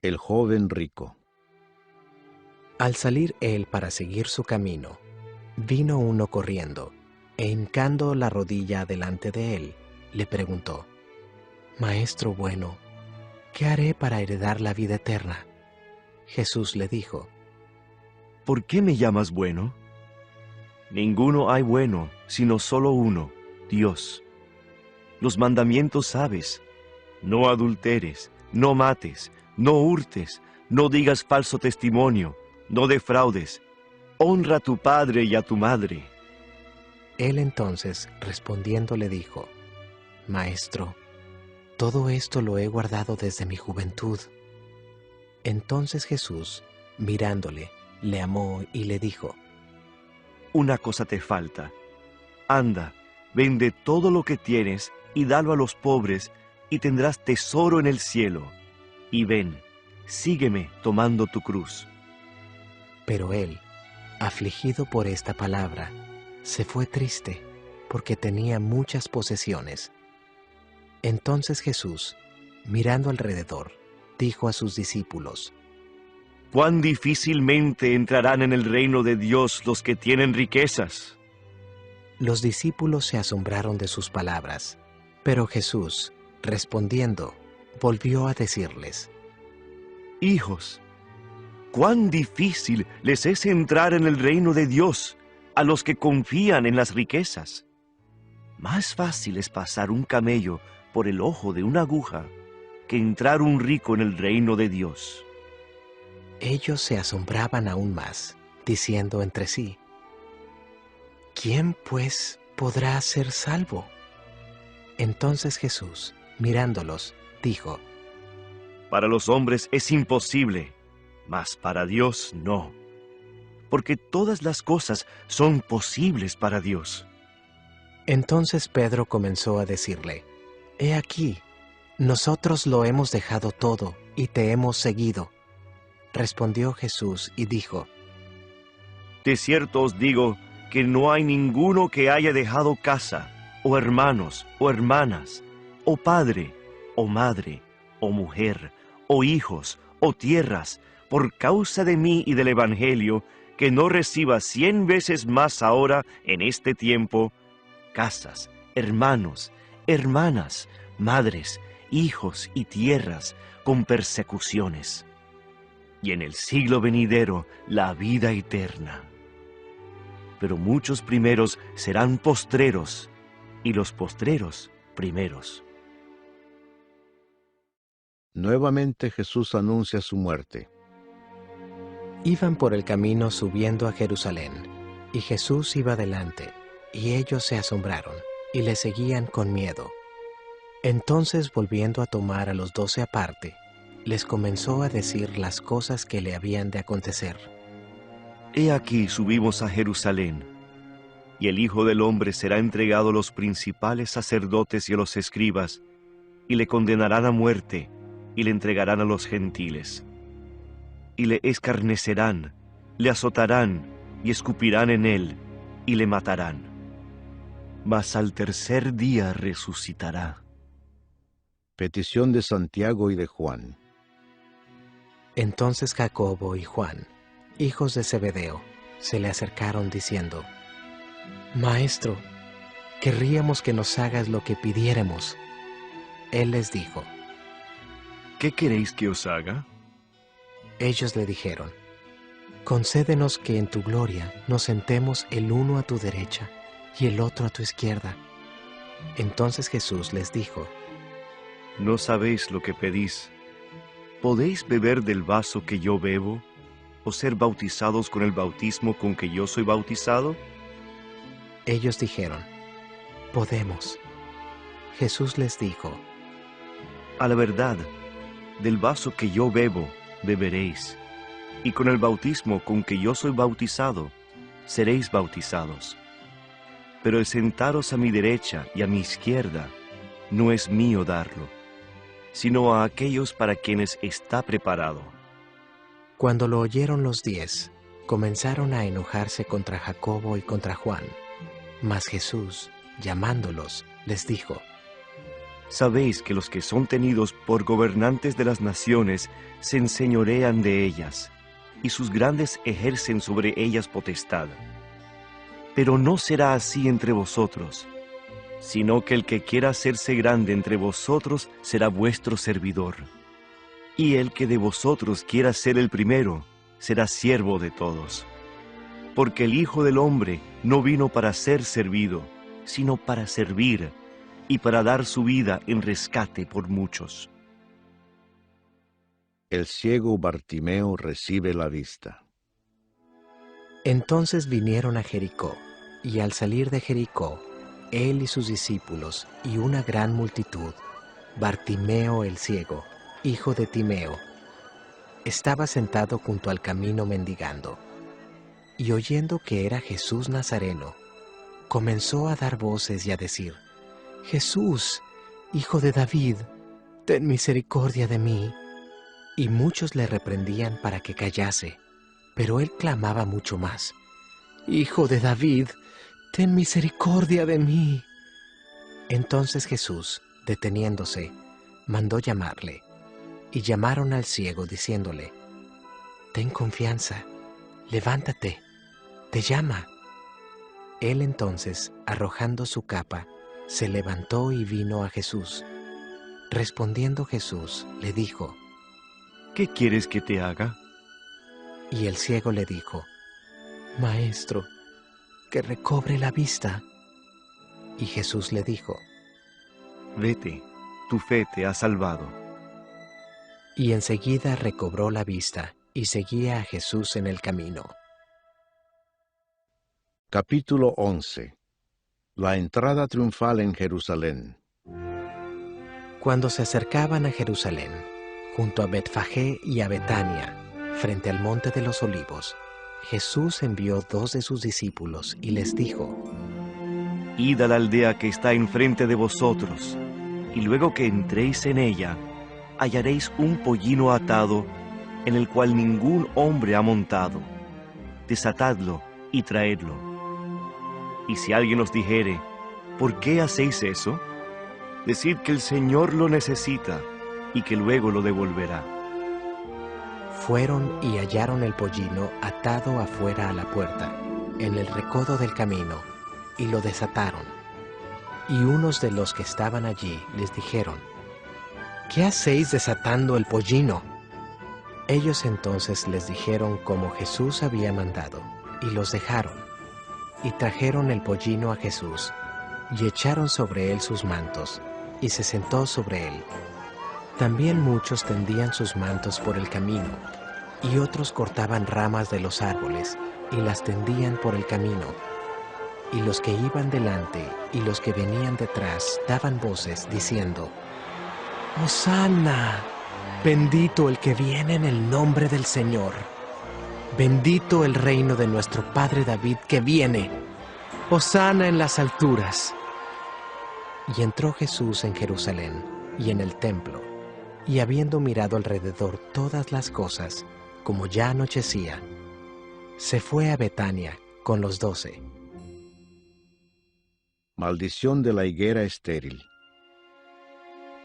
El joven rico. Al salir él para seguir su camino, vino uno corriendo, e hincando la rodilla delante de él, le preguntó, Maestro bueno, ¿qué haré para heredar la vida eterna? Jesús le dijo, ¿por qué me llamas bueno? Ninguno hay bueno, sino solo uno, Dios. Los mandamientos sabes: no adulteres, no mates, no hurtes, no digas falso testimonio, no defraudes, honra a tu padre y a tu madre. Él entonces, respondiendo, le dijo, Maestro, todo esto lo he guardado desde mi juventud. Entonces Jesús, mirándole, le amó y le dijo, una cosa te falta. Anda, vende todo lo que tienes y dalo a los pobres, y tendrás tesoro en el cielo. Y ven, sígueme tomando tu cruz. Pero él, afligido por esta palabra, se fue triste, porque tenía muchas posesiones. Entonces Jesús, mirando alrededor, dijo a sus discípulos, cuán difícilmente entrarán en el reino de Dios los que tienen riquezas. Los discípulos se asombraron de sus palabras, pero Jesús, respondiendo, volvió a decirles, hijos, cuán difícil les es entrar en el reino de Dios a los que confían en las riquezas. Más fácil es pasar un camello por el ojo de una aguja que entrar un rico en el reino de Dios. Ellos se asombraban aún más, diciendo entre sí: ¿quién, pues, podrá ser salvo? Entonces Jesús, mirándolos, dijo: Para los hombres es imposible, mas para Dios no, porque todas las cosas son posibles para Dios. Entonces Pedro comenzó a decirle: He aquí, nosotros lo hemos dejado todo y te hemos seguido. Respondió Jesús y dijo: De cierto os digo que no hay ninguno que haya dejado casa, o hermanos, o hermanas, o padre, o madre, o mujer, o hijos, o tierras, por causa de mí y del Evangelio, que no reciba 100 veces más ahora en este tiempo, casas, hermanos, hermanas, madres, hijos y tierras, con persecuciones, y en el siglo venidero la vida eterna. Pero muchos primeros serán postreros, y los postreros primeros. Nuevamente Jesús anuncia su muerte. Iban por el camino subiendo a Jerusalén, y Jesús iba delante, y ellos se asombraron, y le seguían con miedo. Entonces, volviendo a tomar a los 12 aparte, les comenzó a decir las cosas que le habían de acontecer. He aquí subimos a Jerusalén, y el Hijo del Hombre será entregado a los principales sacerdotes y a los escribas, y le condenarán a muerte, y le entregarán a los gentiles. Y le escarnecerán, le azotarán, y escupirán en él, y le matarán. Mas al tercer día resucitará. Petición de Santiago y de Juan. Entonces Jacobo y Juan, hijos de Zebedeo, se le acercaron diciendo: Maestro, querríamos que nos hagas lo que pidiéramos. Él les dijo: ¿Qué queréis que os haga? Ellos le dijeron: Concédenos que en tu gloria nos sentemos el uno a tu derecha y el otro a tu izquierda. Entonces Jesús les dijo: No sabéis lo que pedís. ¿Podéis beber del vaso que yo bebo, o ser bautizados con el bautismo con que yo soy bautizado? Ellos dijeron: Podemos. Jesús les dijo: A la verdad, del vaso que yo bebo, beberéis, y con el bautismo con que yo soy bautizado, seréis bautizados. Pero el sentaros a mi derecha y a mi izquierda, no es mío darlo, sino a aquellos para quienes está preparado. Cuando lo oyeron los 10, comenzaron a enojarse contra Jacobo y contra Juan. Mas Jesús, llamándolos, les dijo: Sabéis que los que son tenidos por gobernantes de las naciones se enseñorean de ellas, y sus grandes ejercen sobre ellas potestad. Pero no será así entre vosotros, sino que el que quiera hacerse grande entre vosotros será vuestro servidor. Y el que de vosotros quiera ser el primero, será siervo de todos. Porque el Hijo del Hombre no vino para ser servido, sino para servir, y para dar su vida en rescate por muchos. El ciego Bartimeo recibe la vista. Entonces vinieron a Jericó, y al salir de Jericó, él y sus discípulos y una gran multitud, Bartimeo el ciego, hijo de Timeo, estaba sentado junto al camino mendigando, y oyendo que era Jesús Nazareno, comenzó a dar voces y a decir: Jesús, hijo de David, ten misericordia de mí. Y muchos le reprendían para que callase, pero él clamaba mucho más: Hijo de David, ten misericordia de mí. Entonces Jesús, deteniéndose, mandó llamarle, y llamaron al ciego diciéndole: Ten confianza, levántate, te llama. Él entonces, arrojando su capa, se levantó y vino a Jesús. Respondiendo Jesús, le dijo: ¿Qué quieres que te haga? Y el ciego le dijo: Maestro, que recobre la vista. Y Jesús le dijo: Vete, tu fe te ha salvado. Y enseguida recobró la vista y seguía a Jesús en el camino. Capítulo 11. La entrada triunfal en Jerusalén. Cuando se acercaban a Jerusalén, junto a Betfagé y a Betania, frente al monte de los Olivos, Jesús envió 2 de sus discípulos y les dijo: Id a la aldea que está enfrente de vosotros, y luego que entréis en ella, hallaréis un pollino atado, en el cual ningún hombre ha montado. Desatadlo y traedlo. Y si alguien os dijere: ¿por qué hacéis eso?, decid que el Señor lo necesita, y que luego lo devolverá. Fueron y hallaron el pollino atado afuera a la puerta, en el recodo del camino, y lo desataron. Y unos de los que estaban allí les dijeron: ¿qué hacéis desatando el pollino? Ellos entonces les dijeron como Jesús había mandado, y los dejaron. Y trajeron el pollino a Jesús, y echaron sobre él sus mantos, y se sentó sobre él. También muchos tendían sus mantos por el camino, y otros cortaban ramas de los árboles, y las tendían por el camino. Y los que iban delante y los que venían detrás daban voces, diciendo: ¡Hosana! Bendito el que viene en el nombre del Señor. Bendito el reino de nuestro Padre David que viene. ¡Hosana en las alturas! Y entró Jesús en Jerusalén y en el templo, y habiendo mirado alrededor todas las cosas, como ya anochecía, se fue a Betania con los 12. Maldición de la higuera estéril.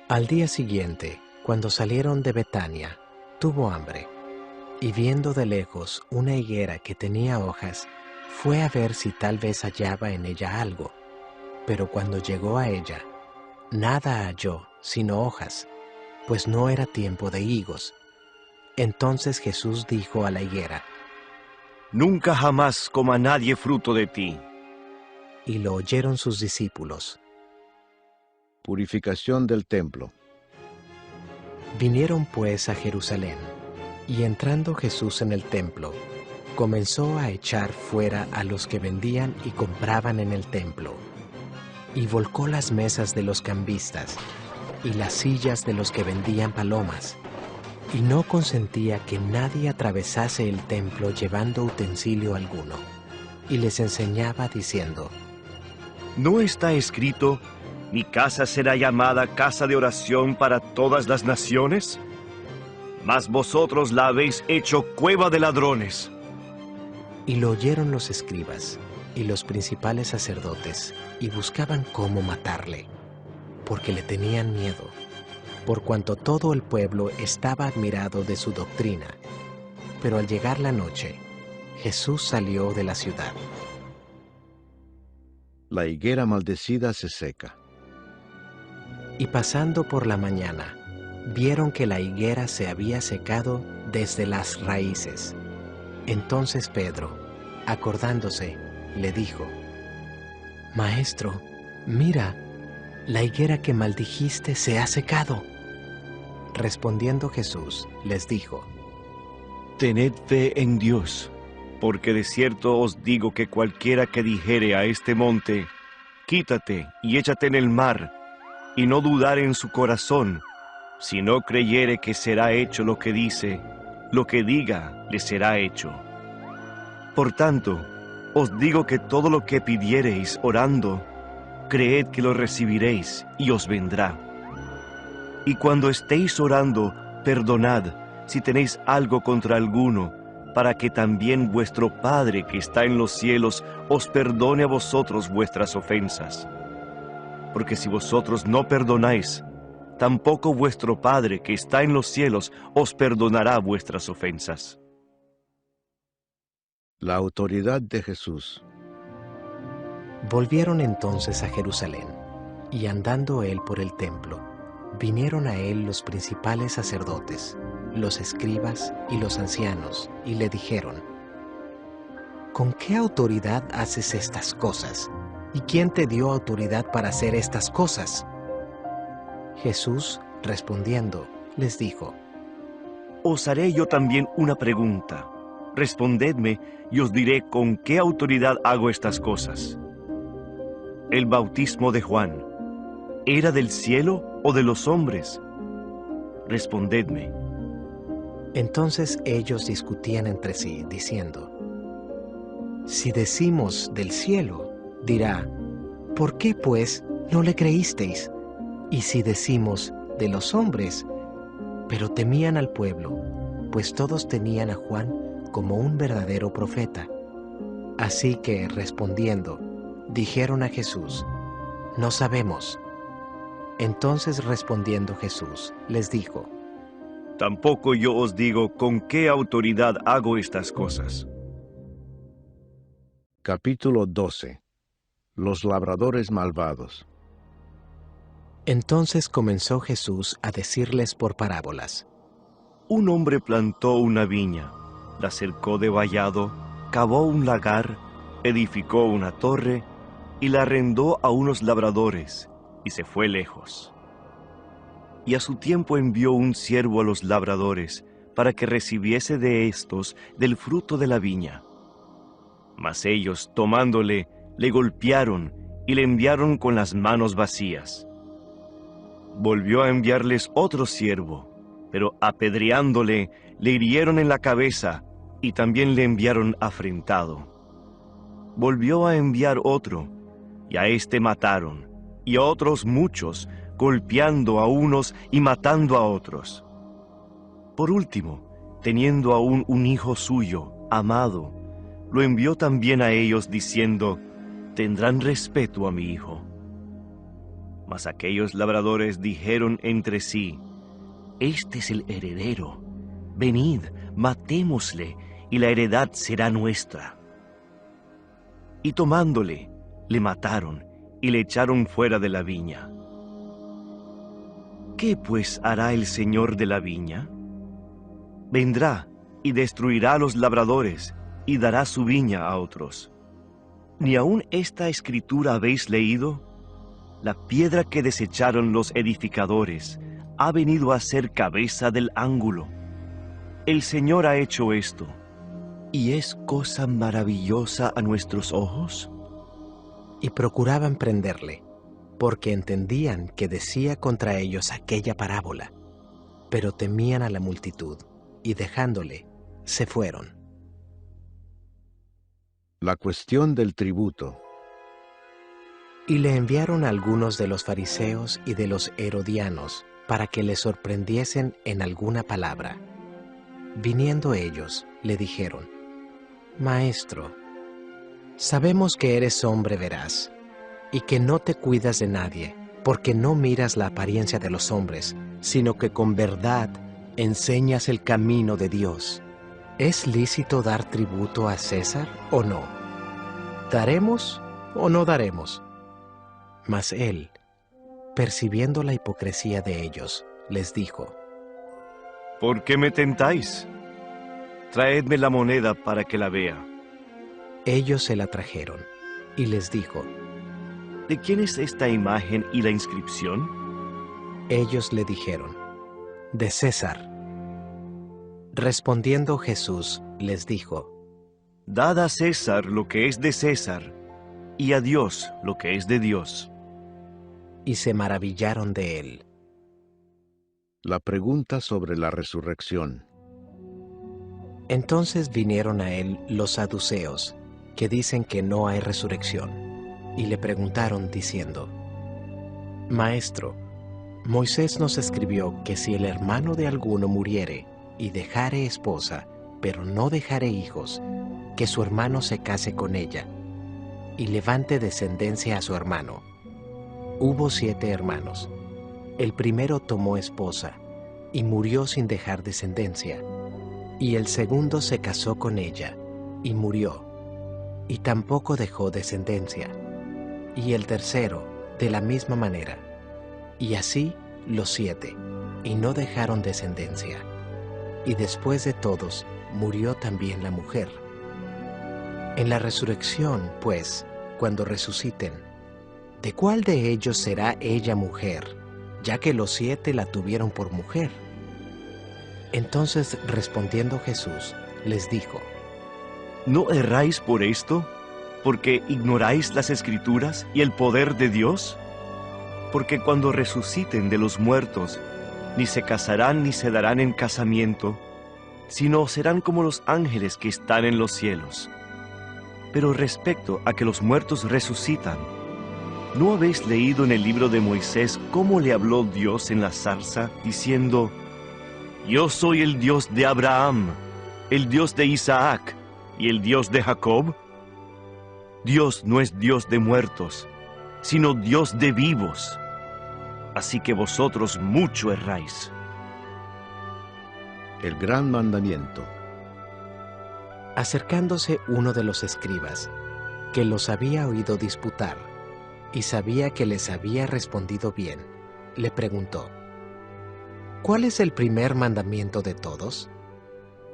Al día siguiente, cuando salieron de Betania, tuvo hambre, y viendo de lejos una higuera que tenía hojas, fue a ver si tal vez hallaba en ella algo. Pero cuando llegó a ella, nada halló sino hojas, pues no era tiempo de higos. Entonces Jesús dijo a la higuera: Nunca jamás coma nadie fruto de ti. Y lo oyeron sus discípulos. Purificación del templo. Vinieron pues a Jerusalén, y entrando Jesús en el templo, comenzó a echar fuera a los que vendían y compraban en el templo, y volcó las mesas de los cambistas y las sillas de los que vendían palomas, y no consentía que nadie atravesase el templo llevando utensilio alguno, y les enseñaba diciendo: ¿No está escrito: mi casa será llamada casa de oración para todas las naciones? Mas vosotros la habéis hecho cueva de ladrones. Y lo oyeron los escribas y los principales sacerdotes, y buscaban cómo matarle, porque le tenían miedo, por cuanto todo el pueblo estaba admirado de su doctrina. Pero al llegar la noche, Jesús salió de la ciudad. La higuera maldecida se seca. Y pasando por la mañana, vieron que la higuera se había secado desde las raíces. Entonces Pedro, acordándose, le dijo: Maestro, mira, la higuera que maldijiste se ha secado. Respondiendo Jesús, les dijo: Tened fe en Dios, porque de cierto os digo que cualquiera que dijere a este monte: quítate y échate en el mar, y no dudare en su corazón, si no creyere que será hecho lo que dice, lo que diga le será hecho. Por tanto, os digo que todo lo que pidiereis orando, creed que lo recibiréis y os vendrá. Y cuando estéis orando, perdonad si tenéis algo contra alguno, para que también vuestro Padre que está en los cielos os perdone a vosotros vuestras ofensas. Porque si vosotros no perdonáis, tampoco vuestro Padre que está en los cielos os perdonará vuestras ofensas. La autoridad de Jesús. Volvieron entonces a Jerusalén, y andando él por el templo, vinieron a él los principales sacerdotes, los escribas y los ancianos, y le dijeron: ¿Con qué autoridad haces estas cosas? ¿Y quién te dio autoridad para hacer estas cosas? Jesús, respondiendo, les dijo: Os haré yo también una pregunta, Respondedme, y os diré con qué autoridad hago estas cosas. El bautismo de Juan, ¿era del cielo o de los hombres? Respondedme. Entonces ellos discutían entre sí, diciendo: si decimos del cielo, dirá, ¿por qué pues no le creísteis? Y si decimos de los hombres, pero temían al pueblo, pues todos tenían a Juan como un verdadero profeta. Así que, respondiendo, dijeron a Jesús: no sabemos. Entonces respondiendo Jesús, les dijo: Tampoco yo os digo con qué autoridad hago estas cosas. Capítulo 12. Los labradores malvados. Entonces comenzó Jesús a decirles por parábolas: Un hombre plantó una viña, la cercó de vallado, cavó un lagar, edificó una torre y la arrendó a unos labradores, y se fue lejos. Y a su tiempo envió un siervo a los labradores, para que recibiese de éstos del fruto de la viña. Mas ellos, tomándole, le golpearon y le enviaron con las manos vacías. Volvió a enviarles otro siervo, pero apedreándole, le hirieron en la cabeza y también le enviaron afrentado. Volvió a enviar otro, y a éste mataron, y a otros muchos, golpeando a unos y matando a otros. Por último, teniendo aún un hijo suyo, amado, lo envió también a ellos diciendo: tendrán respeto a mi hijo. Mas aquellos labradores dijeron entre sí: este es el heredero, venid, matémosle, y la heredad será nuestra. Y tomándole, le mataron, y le echaron fuera de la viña. ¿Qué pues hará el señor de la viña? Vendrá y destruirá a los labradores, y dará su viña a otros. ¿Ni aun esta escritura habéis leído? La piedra que desecharon los edificadores ha venido a ser cabeza del ángulo. El Señor ha hecho esto, ¿y es cosa maravillosa a nuestros ojos? Y procuraban prenderle, porque entendían que decía contra ellos aquella parábola, pero temían a la multitud, y dejándole, se fueron. La cuestión del tributo. Y le enviaron a algunos de los fariseos y de los herodianos, para que le sorprendiesen en alguna palabra. Viniendo ellos, le dijeron: Maestro, sabemos que eres hombre veraz, y que no te cuidas de nadie, porque no miras la apariencia de los hombres, sino que con verdad enseñas el camino de Dios. ¿Es lícito dar tributo a César o no? ¿Daremos o no daremos? Mas él, percibiendo la hipocresía de ellos, les dijo: ¿Por qué me tentáis? Traedme la moneda para que la vea. Ellos se la trajeron, y les dijo: ¿De quién es esta imagen y la inscripción? Ellos le dijeron: de César. Respondiendo Jesús, les dijo: Dad a César lo que es de César, y a Dios lo que es de Dios. Y se maravillaron de él. La pregunta sobre la resurrección. Entonces vinieron a él los saduceos, que dicen que no hay resurrección, y le preguntaron diciendo: Maestro, Moisés nos escribió que si el hermano de alguno muriere y dejare esposa, pero no dejare hijos, que su hermano se case con ella, y levante descendencia a su hermano. Hubo 7 hermanos. El primero tomó esposa, y murió sin dejar descendencia. Y el segundo se casó con ella, y murió, y tampoco dejó descendencia. Y el tercero, de la misma manera. Y así los 7, y no dejaron descendencia. Y después de todos, murió también la mujer. En la resurrección, pues, cuando resuciten, ¿de cuál de ellos será ella mujer, ya que los 7 la tuvieron por mujer? Entonces, respondiendo Jesús, les dijo: ¿No erráis por esto? ¿Porque ignoráis las Escrituras y el poder de Dios? Porque cuando resuciten de los muertos, ni se casarán ni se darán en casamiento, sino serán como los ángeles que están en los cielos. Pero respecto a que los muertos resucitan, ¿no habéis leído en el libro de Moisés cómo le habló Dios en la zarza, diciendo: Yo soy el Dios de Abraham, el Dios de Isaac y el Dios de Jacob? Dios no es Dios de muertos, sino Dios de vivos. Así que vosotros mucho erráis. El gran mandamiento. Acercándose uno de los escribas, que los había oído disputar, y sabía que les había respondido bien, le preguntó: ¿Cuál es el primer mandamiento de todos?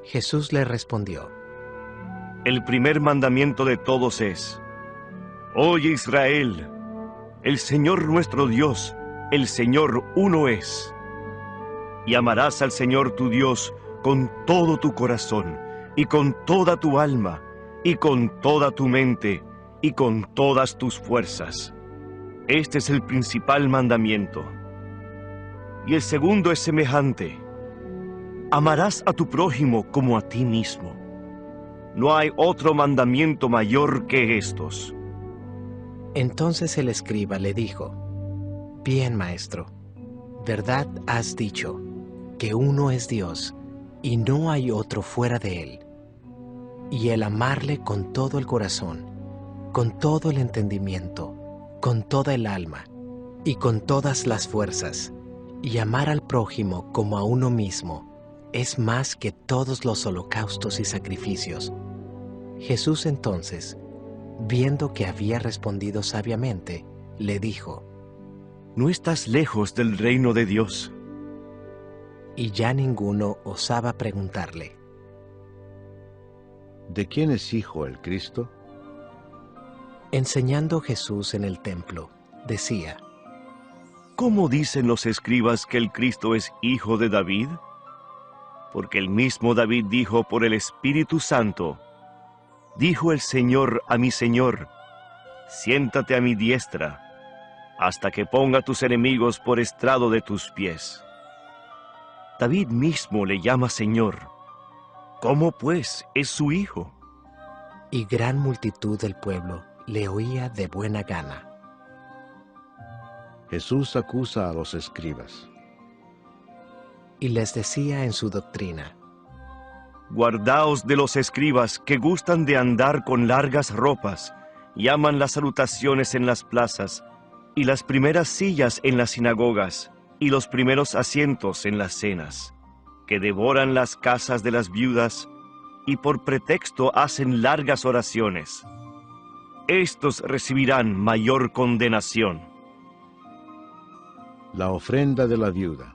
Jesús le respondió: El primer mandamiento de todos es: Oye Israel, el Señor nuestro Dios, el Señor uno es. Y amarás al Señor tu Dios con todo tu corazón, y con toda tu alma, y con toda tu mente, y con todas tus fuerzas. Este es el principal mandamiento. Y el segundo es semejante: amarás a tu prójimo como a ti mismo. No hay otro mandamiento mayor que estos. Entonces el escriba le dijo: Bien, maestro, verdad has dicho, que uno es Dios, y no hay otro fuera de él. Y el amarle con todo el corazón, con todo el entendimiento, con toda el alma, y con todas las fuerzas, y amar al prójimo como a uno mismo, es más que todos los holocaustos y sacrificios. Jesús entonces, viendo que había respondido sabiamente, le dijo: No estás lejos del reino de Dios. Y ya ninguno osaba preguntarle: ¿De quién es hijo el Cristo? Enseñando Jesús en el templo, decía: ¿Cómo dicen los escribas que el Cristo es hijo de David? Porque el mismo David dijo por el Espíritu Santo: Dijo el Señor a mi Señor: Siéntate a mi diestra, hasta que ponga tus enemigos por estrado de tus pies. David mismo le llama Señor. ¿Cómo pues es su hijo? Y gran multitud del pueblo le oía de buena gana. Jesús acusa a los escribas. Y les decía en su doctrina: Guardaos de los escribas que gustan de andar con largas ropas, y aman las salutaciones en las plazas, y las primeras sillas en las sinagogas, y los primeros asientos en las cenas, que devoran las casas de las viudas, y por pretexto hacen largas oraciones. Estos recibirán mayor condenación. La ofrenda de la viuda.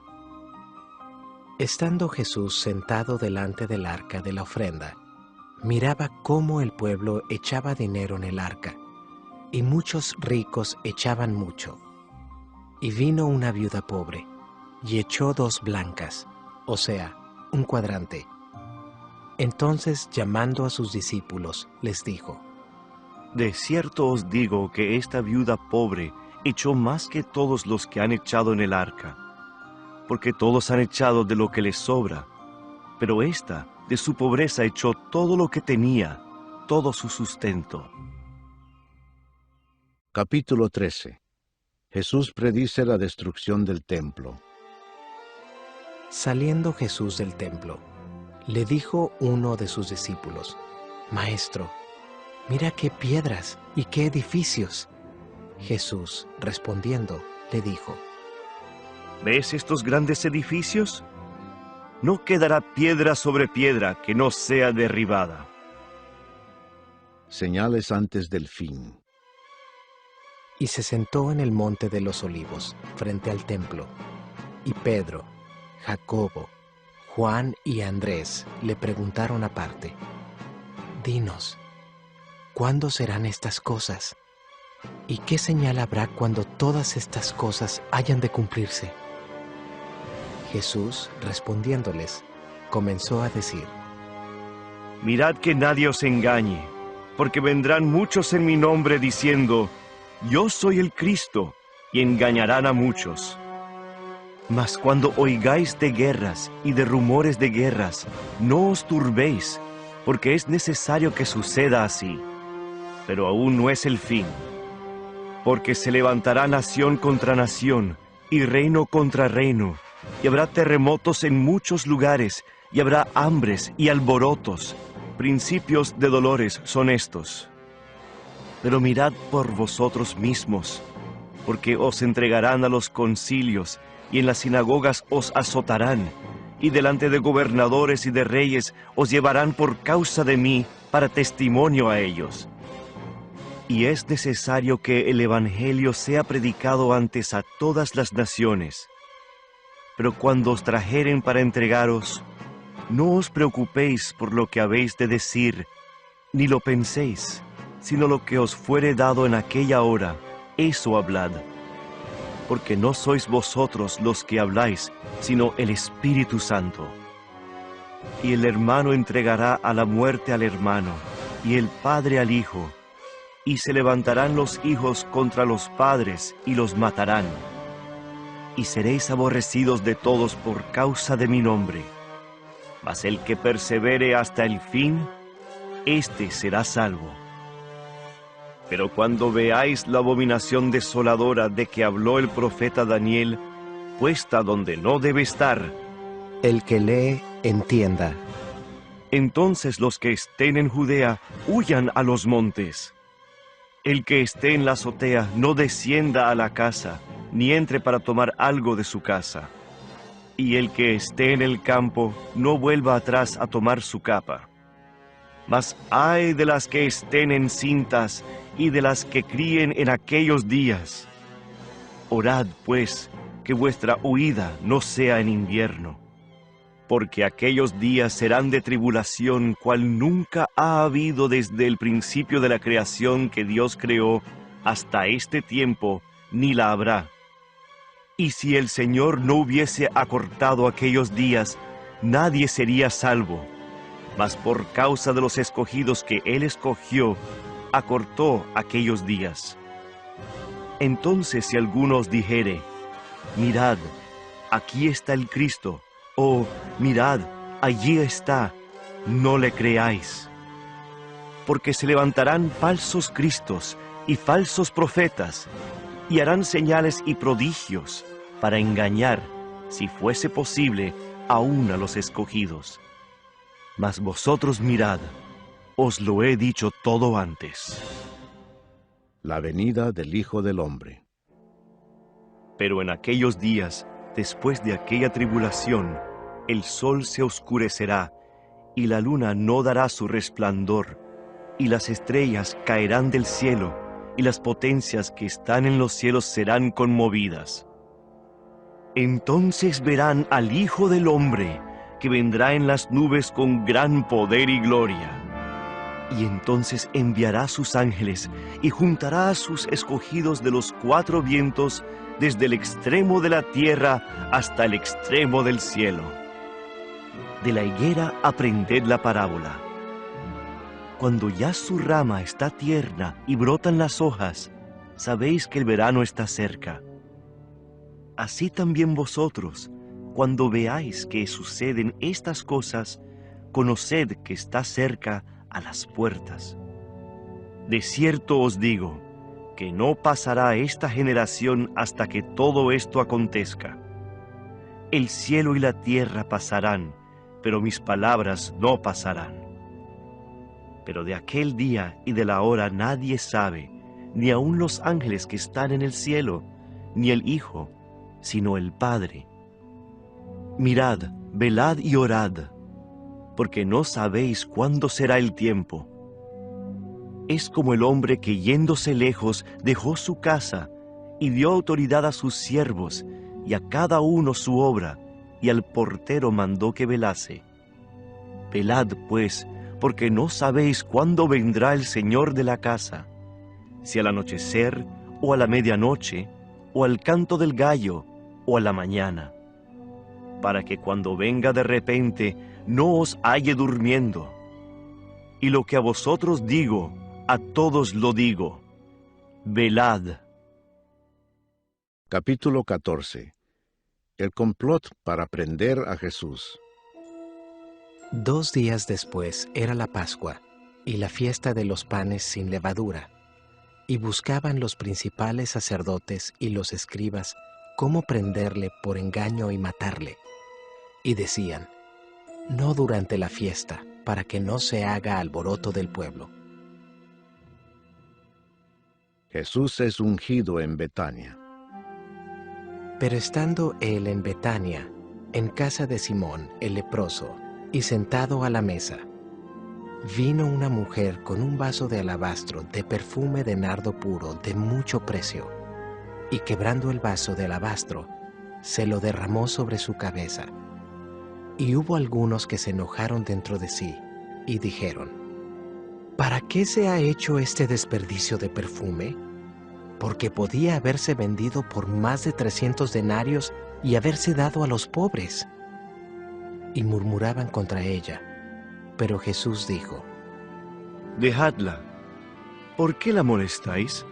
Estando Jesús sentado delante del arca de la ofrenda, miraba cómo el pueblo echaba dinero en el arca, y muchos ricos echaban mucho. Y vino una viuda pobre, y echó 2 blancas, o sea, 1 cuadrante. Entonces, llamando a sus discípulos, les dijo: De cierto os digo que esta viuda pobre echó más que todos los que han echado en el arca, porque todos han echado de lo que les sobra, pero ésta de su pobreza echó todo lo que tenía, todo su sustento. Capítulo 13. Jesús predice la destrucción del templo. Saliendo Jesús del templo, le dijo uno de sus discípulos: Maestro, mira qué piedras y qué edificios. Jesús, respondiendo, le dijo: ¿Ves estos grandes edificios? No quedará piedra sobre piedra que no sea derribada. Señales antes del fin. Y se sentó en el monte de los olivos, frente al templo, y Pedro, Jacobo, Juan y Andrés le preguntaron aparte: Dinos, ¿cuándo serán estas cosas? ¿Y qué señal habrá cuando todas estas cosas hayan de cumplirse? Jesús, respondiéndoles, comenzó a decir: Mirad que nadie os engañe, porque vendrán muchos en mi nombre diciendo, yo soy el Cristo, y engañarán a muchos. Mas cuando oigáis de guerras y de rumores de guerras, no os turbéis, porque es necesario que suceda así. Pero aún no es el fin, porque se levantará nación contra nación, y reino contra reino, y habrá terremotos en muchos lugares, y habrá hambres y alborotos. Principios de dolores son estos. Pero mirad por vosotros mismos, porque os entregarán a los concilios, y en las sinagogas os azotarán, y delante de gobernadores y de reyes os llevarán por causa de mí para testimonio a ellos. Y es necesario que el Evangelio sea predicado antes a todas las naciones. Pero cuando os trajeren para entregaros, no os preocupéis por lo que habéis de decir, ni lo penséis, sino lo que os fuere dado en aquella hora, eso hablad. Porque no sois vosotros los que habláis, sino el Espíritu Santo. Y el hermano entregará a la muerte al hermano, y el padre al hijo, y se levantarán los hijos contra los padres, y los matarán. Y seréis aborrecidos de todos por causa de mi nombre. Mas el que persevere hasta el fin, éste será salvo. Pero cuando veáis la abominación desoladora de que habló el profeta Daniel, puesta donde no debe estar, El que lee, entienda. entonces los que estén en Judea huyan a los montes. El que esté en la azotea no descienda a la casa, ni entre para tomar algo de su casa. Y el que esté en el campo no vuelva atrás a tomar su capa. Mas ay de las que estén encintas y de las que críen en aquellos días. Orad, pues, que vuestra huida no sea en invierno, porque aquellos días serán de tribulación, cual nunca ha habido desde el principio de la creación que Dios creó hasta este tiempo, ni la habrá. Y si el Señor no hubiese acortado aquellos días, nadie sería salvo. Mas por causa de los escogidos que Él escogió, acortó aquellos días. Entonces si alguno os dijere, mirad, aquí está el Cristo, o mirad, allí está, no le creáis. Porque se levantarán falsos cristos y falsos profetas, y harán señales y prodigios para engañar, si fuese posible, aún a los escogidos. Mas vosotros mirad, os lo he dicho todo antes. La venida del Hijo del Hombre. Pero en aquellos días, después de aquella tribulación, el sol se oscurecerá, y la luna no dará su resplandor, y las estrellas caerán del cielo, y las potencias que están en los cielos serán conmovidas. Entonces verán al Hijo del Hombre, que vendrá en las nubes con gran poder y gloria. Y entonces enviará sus ángeles, y juntará a sus escogidos de los cuatro vientos, desde el extremo de la tierra hasta el extremo del cielo. De la higuera aprended la parábola. Cuando ya su rama está tierna y brotan las hojas, sabéis que el verano está cerca. Así también vosotros, cuando veáis que suceden estas cosas, conoced que está cerca a las puertas. De cierto os digo, que no pasará esta generación hasta que todo esto acontezca. El cielo y la tierra pasarán, pero mis palabras no pasarán. Pero de aquel día y de la hora nadie sabe, ni aun los ángeles que están en el cielo, ni el Hijo, sino el Padre. Mirad, velad y orad, porque no sabéis cuándo será el tiempo. Es como el hombre que yéndose lejos dejó su casa y dio autoridad a sus siervos y a cada uno su obra, y al portero mandó que velase. Velad, pues, porque no sabéis cuándo vendrá el Señor de la casa, si al anochecer, o a la medianoche, o al canto del gallo, o a la mañana, para que cuando venga de repente no os halle durmiendo. y lo que a vosotros digo, a todos lo digo. Velad. Capítulo 14. El complot para prender a Jesús. 2 días después era la Pascua y la fiesta de los panes sin levadura, y buscaban los principales sacerdotes y los escribas cómo prenderle por engaño y matarle. Y decían: no durante la fiesta, para que no se haga alboroto del pueblo. Jesús es ungido en Betania. Pero estando él en Betania, en casa de Simón el leproso, y sentado a la mesa, vino una mujer con un vaso de alabastro de perfume de nardo puro de mucho precio, y quebrando el vaso de alabastro, se lo derramó sobre su cabeza. Y hubo algunos que se enojaron dentro de sí, y dijeron: ¿para qué se ha hecho este desperdicio de perfume? Porque podía haberse vendido por más de 300 denarios y haberse dado a los pobres. Y murmuraban contra ella. Pero Jesús dijo: Dejadla. ¿Por qué la molestáis?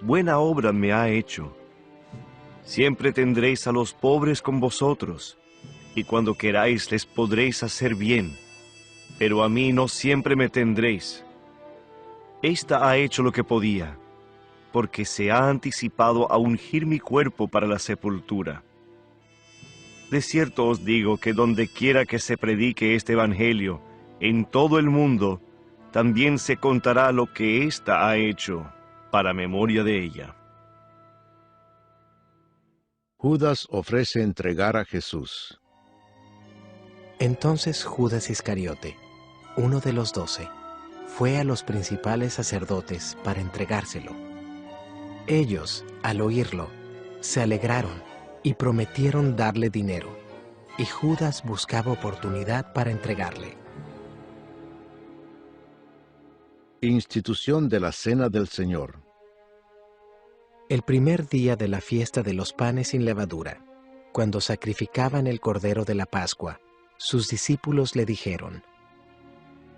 Buena obra me ha hecho. Siempre tendréis a los pobres con vosotros, y cuando queráis les podréis hacer bien, pero a mí no siempre me tendréis. Esta ha hecho lo que podía, porque se ha anticipado a ungir mi cuerpo para la sepultura. De cierto os digo que donde quiera que se predique este evangelio, en todo el mundo, también se contará lo que ésta ha hecho, para memoria de ella. Judas ofrece entregar a Jesús. Entonces Judas Iscariote, uno de los 12, fue a los principales sacerdotes para entregárselo. Ellos, al oírlo, se alegraron y prometieron darle dinero, y Judas buscaba oportunidad para entregarle. Institución de la Cena del Señor. El primer día de la fiesta de los panes sin levadura, cuando sacrificaban el cordero de la Pascua, sus discípulos le dijeron: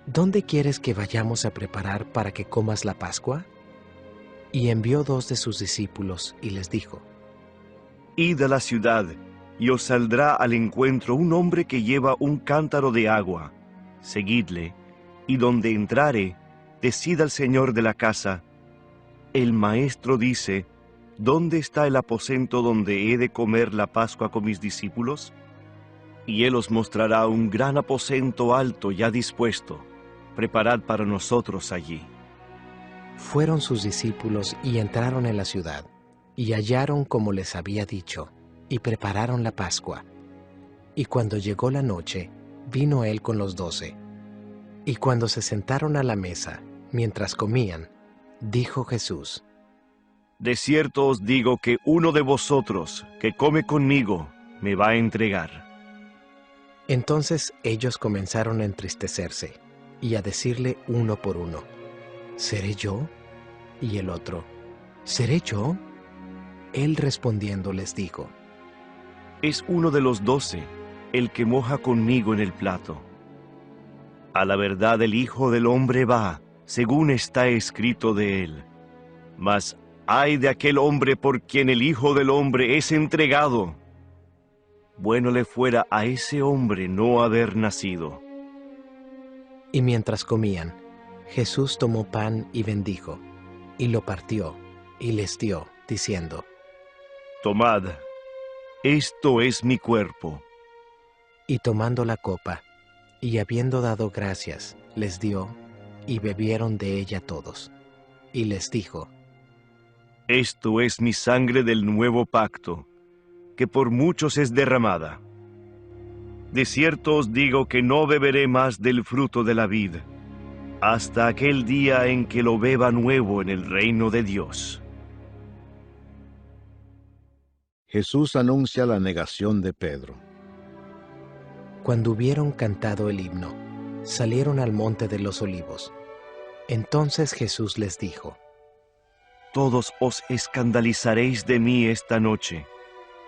¿dónde quieres que vayamos a preparar para que comas la Pascua? Y envió 2 de sus discípulos y les dijo: Id a la ciudad, y os saldrá al encuentro un hombre que lleva un cántaro de agua. Seguidle, y donde entrare, decid al señor de la casa: el maestro dice, ¿dónde está el aposento donde he de comer la Pascua con mis discípulos? Y él os mostrará un gran aposento alto ya dispuesto. Preparad para nosotros allí. Fueron sus discípulos y entraron en la ciudad, y hallaron como les había dicho, y prepararon la Pascua. Y cuando llegó la noche, vino él con los 12. Y cuando se sentaron a la mesa, mientras comían, dijo Jesús: De cierto os digo que uno de vosotros, que come conmigo, me va a entregar. Entonces ellos comenzaron a entristecerse, y a decirle uno por uno: ¿seré yo? Y el otro: ¿seré yo? Él respondiendo les dijo: Es uno de los 12, el que moja conmigo en el plato. A la verdad el Hijo del Hombre va, según está escrito de él. Mas ay de aquel hombre por quien el Hijo del Hombre es entregado. Bueno le fuera a ese hombre no haber nacido. Y mientras comían, Jesús tomó pan y bendijo, y lo partió, y les dio, diciendo: Tomad, esto es mi cuerpo. Y tomando la copa, y habiendo dado gracias, les dio, y bebieron de ella todos. Y les dijo: Esto es mi sangre del nuevo pacto, que por muchos es derramada. De cierto os digo que no beberé más del fruto de la vid, hasta aquel día en que lo beba nuevo en el reino de Dios. Jesús anuncia la negación de Pedro. Cuando hubieron cantado el himno, salieron al monte de los olivos. Entonces Jesús les dijo: Todos os escandalizaréis de mí esta noche,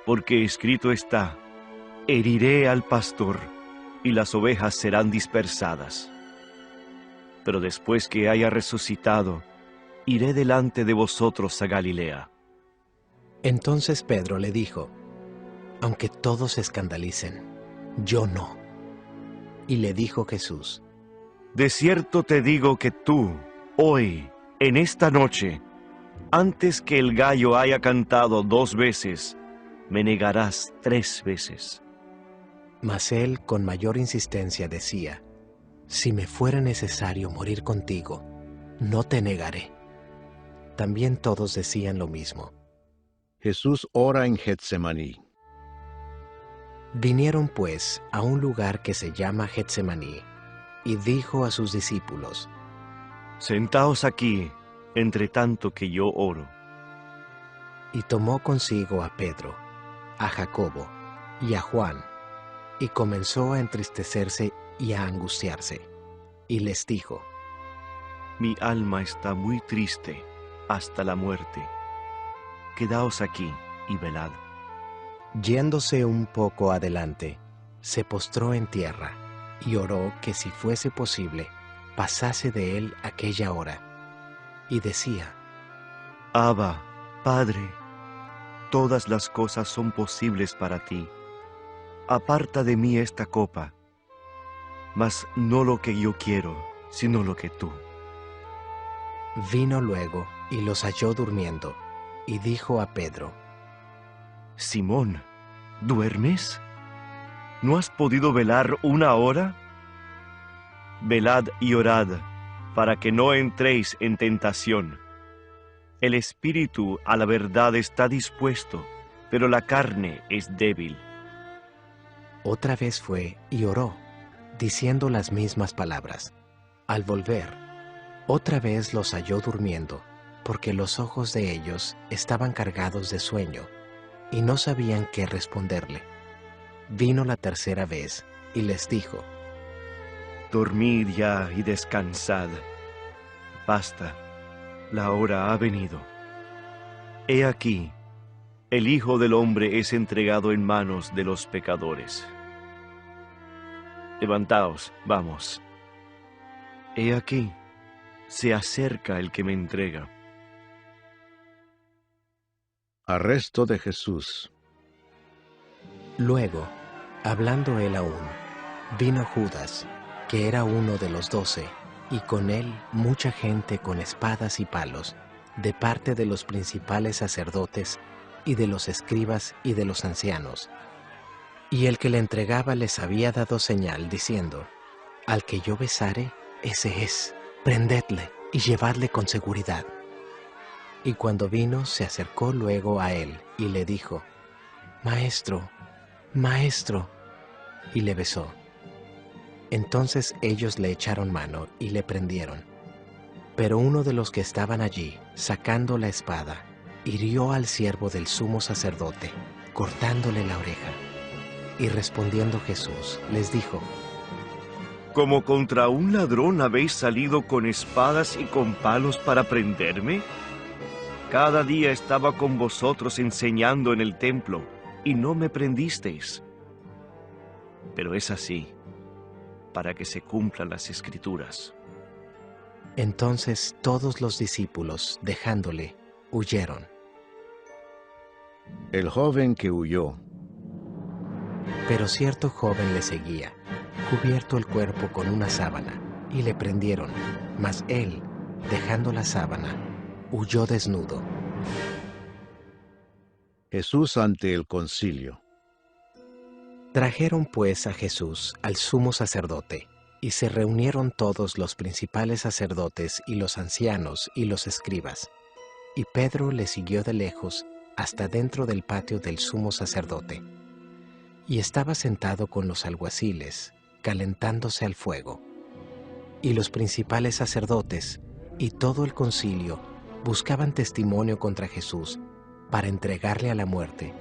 porque escrito está: heriré al pastor, y las ovejas serán dispersadas. pero después que haya resucitado, iré delante de vosotros a Galilea. Entonces Pedro le dijo: aunque todos se escandalicen, yo no. Y le dijo Jesús: De cierto te digo que tú, hoy, en esta noche, antes que el gallo haya cantado 2 veces, me negarás 3 veces. Mas él con mayor insistencia decía: si me fuera necesario morir contigo, no te negaré. También todos decían lo mismo. Jesús ora en Getsemaní. Vinieron pues a un lugar que se llama Getsemaní, y dijo a sus discípulos: Sentaos aquí, entre tanto que yo oro. Y tomó consigo a Pedro, a Jacobo y a Juan, y comenzó a entristecerse y a angustiarse, y les dijo: Mi alma está muy triste hasta la muerte. Quedaos aquí y velad. Yéndose un poco adelante, se postró en tierra y oró que si fuese posible, pasase de él aquella hora. Y decía: Abba, Padre, todas las cosas son posibles para ti. Aparta de mí esta copa, mas no lo que yo quiero, sino lo que tú. Vino luego y los halló durmiendo, y dijo a Pedro: Simón, ¿duermes? ¿No has podido velar 1 hora? Velad y orad, para que no entréis en tentación. El espíritu a la verdad está dispuesto, pero la carne es débil. Otra vez fue y oró, diciendo las mismas palabras. Al volver, otra vez los halló durmiendo, porque los ojos de ellos estaban cargados de sueño, y no sabían qué responderle. Vino la tercera vez y les dijo: Dormid ya y descansad. Basta, la hora ha venido. He aquí, el Hijo del Hombre es entregado en manos de los pecadores. Levantaos, vamos. He aquí, se acerca el que me entrega. Arresto de Jesús. Luego, hablando él aún, vino Judas, que era uno de los 12, y con él mucha gente con espadas y palos, de parte de los principales sacerdotes, y de los escribas y de los ancianos. Y el que le entregaba les había dado señal, diciendo: al que yo besare, ese es, prendedle y llevadle con seguridad. Y cuando vino, se acercó luego a él, y le dijo: Maestro, Maestro, y le besó. Entonces ellos le echaron mano y le prendieron. Pero uno de los que estaban allí, sacando la espada, hirió al siervo del sumo sacerdote, cortándole la oreja. Y respondiendo Jesús, les dijo: ¿Como contra un ladrón habéis salido con espadas y con palos para prenderme? Cada día estaba con vosotros enseñando en el templo, y no me prendisteis. Pero es así, para que se cumplan las Escrituras. Entonces todos los discípulos, dejándole, huyeron. El joven que huyó. Pero cierto joven le seguía, cubierto el cuerpo con una sábana, y le prendieron, mas él, dejando la sábana, huyó desnudo. Jesús ante el concilio. Trajeron pues a Jesús al sumo sacerdote, y se reunieron todos los principales sacerdotes y los ancianos y los escribas. Y Pedro le siguió de lejos hasta dentro del patio del sumo sacerdote. Y estaba sentado con los alguaciles, calentándose al fuego. Y los principales sacerdotes y todo el concilio buscaban testimonio contra Jesús para entregarle a la muerte,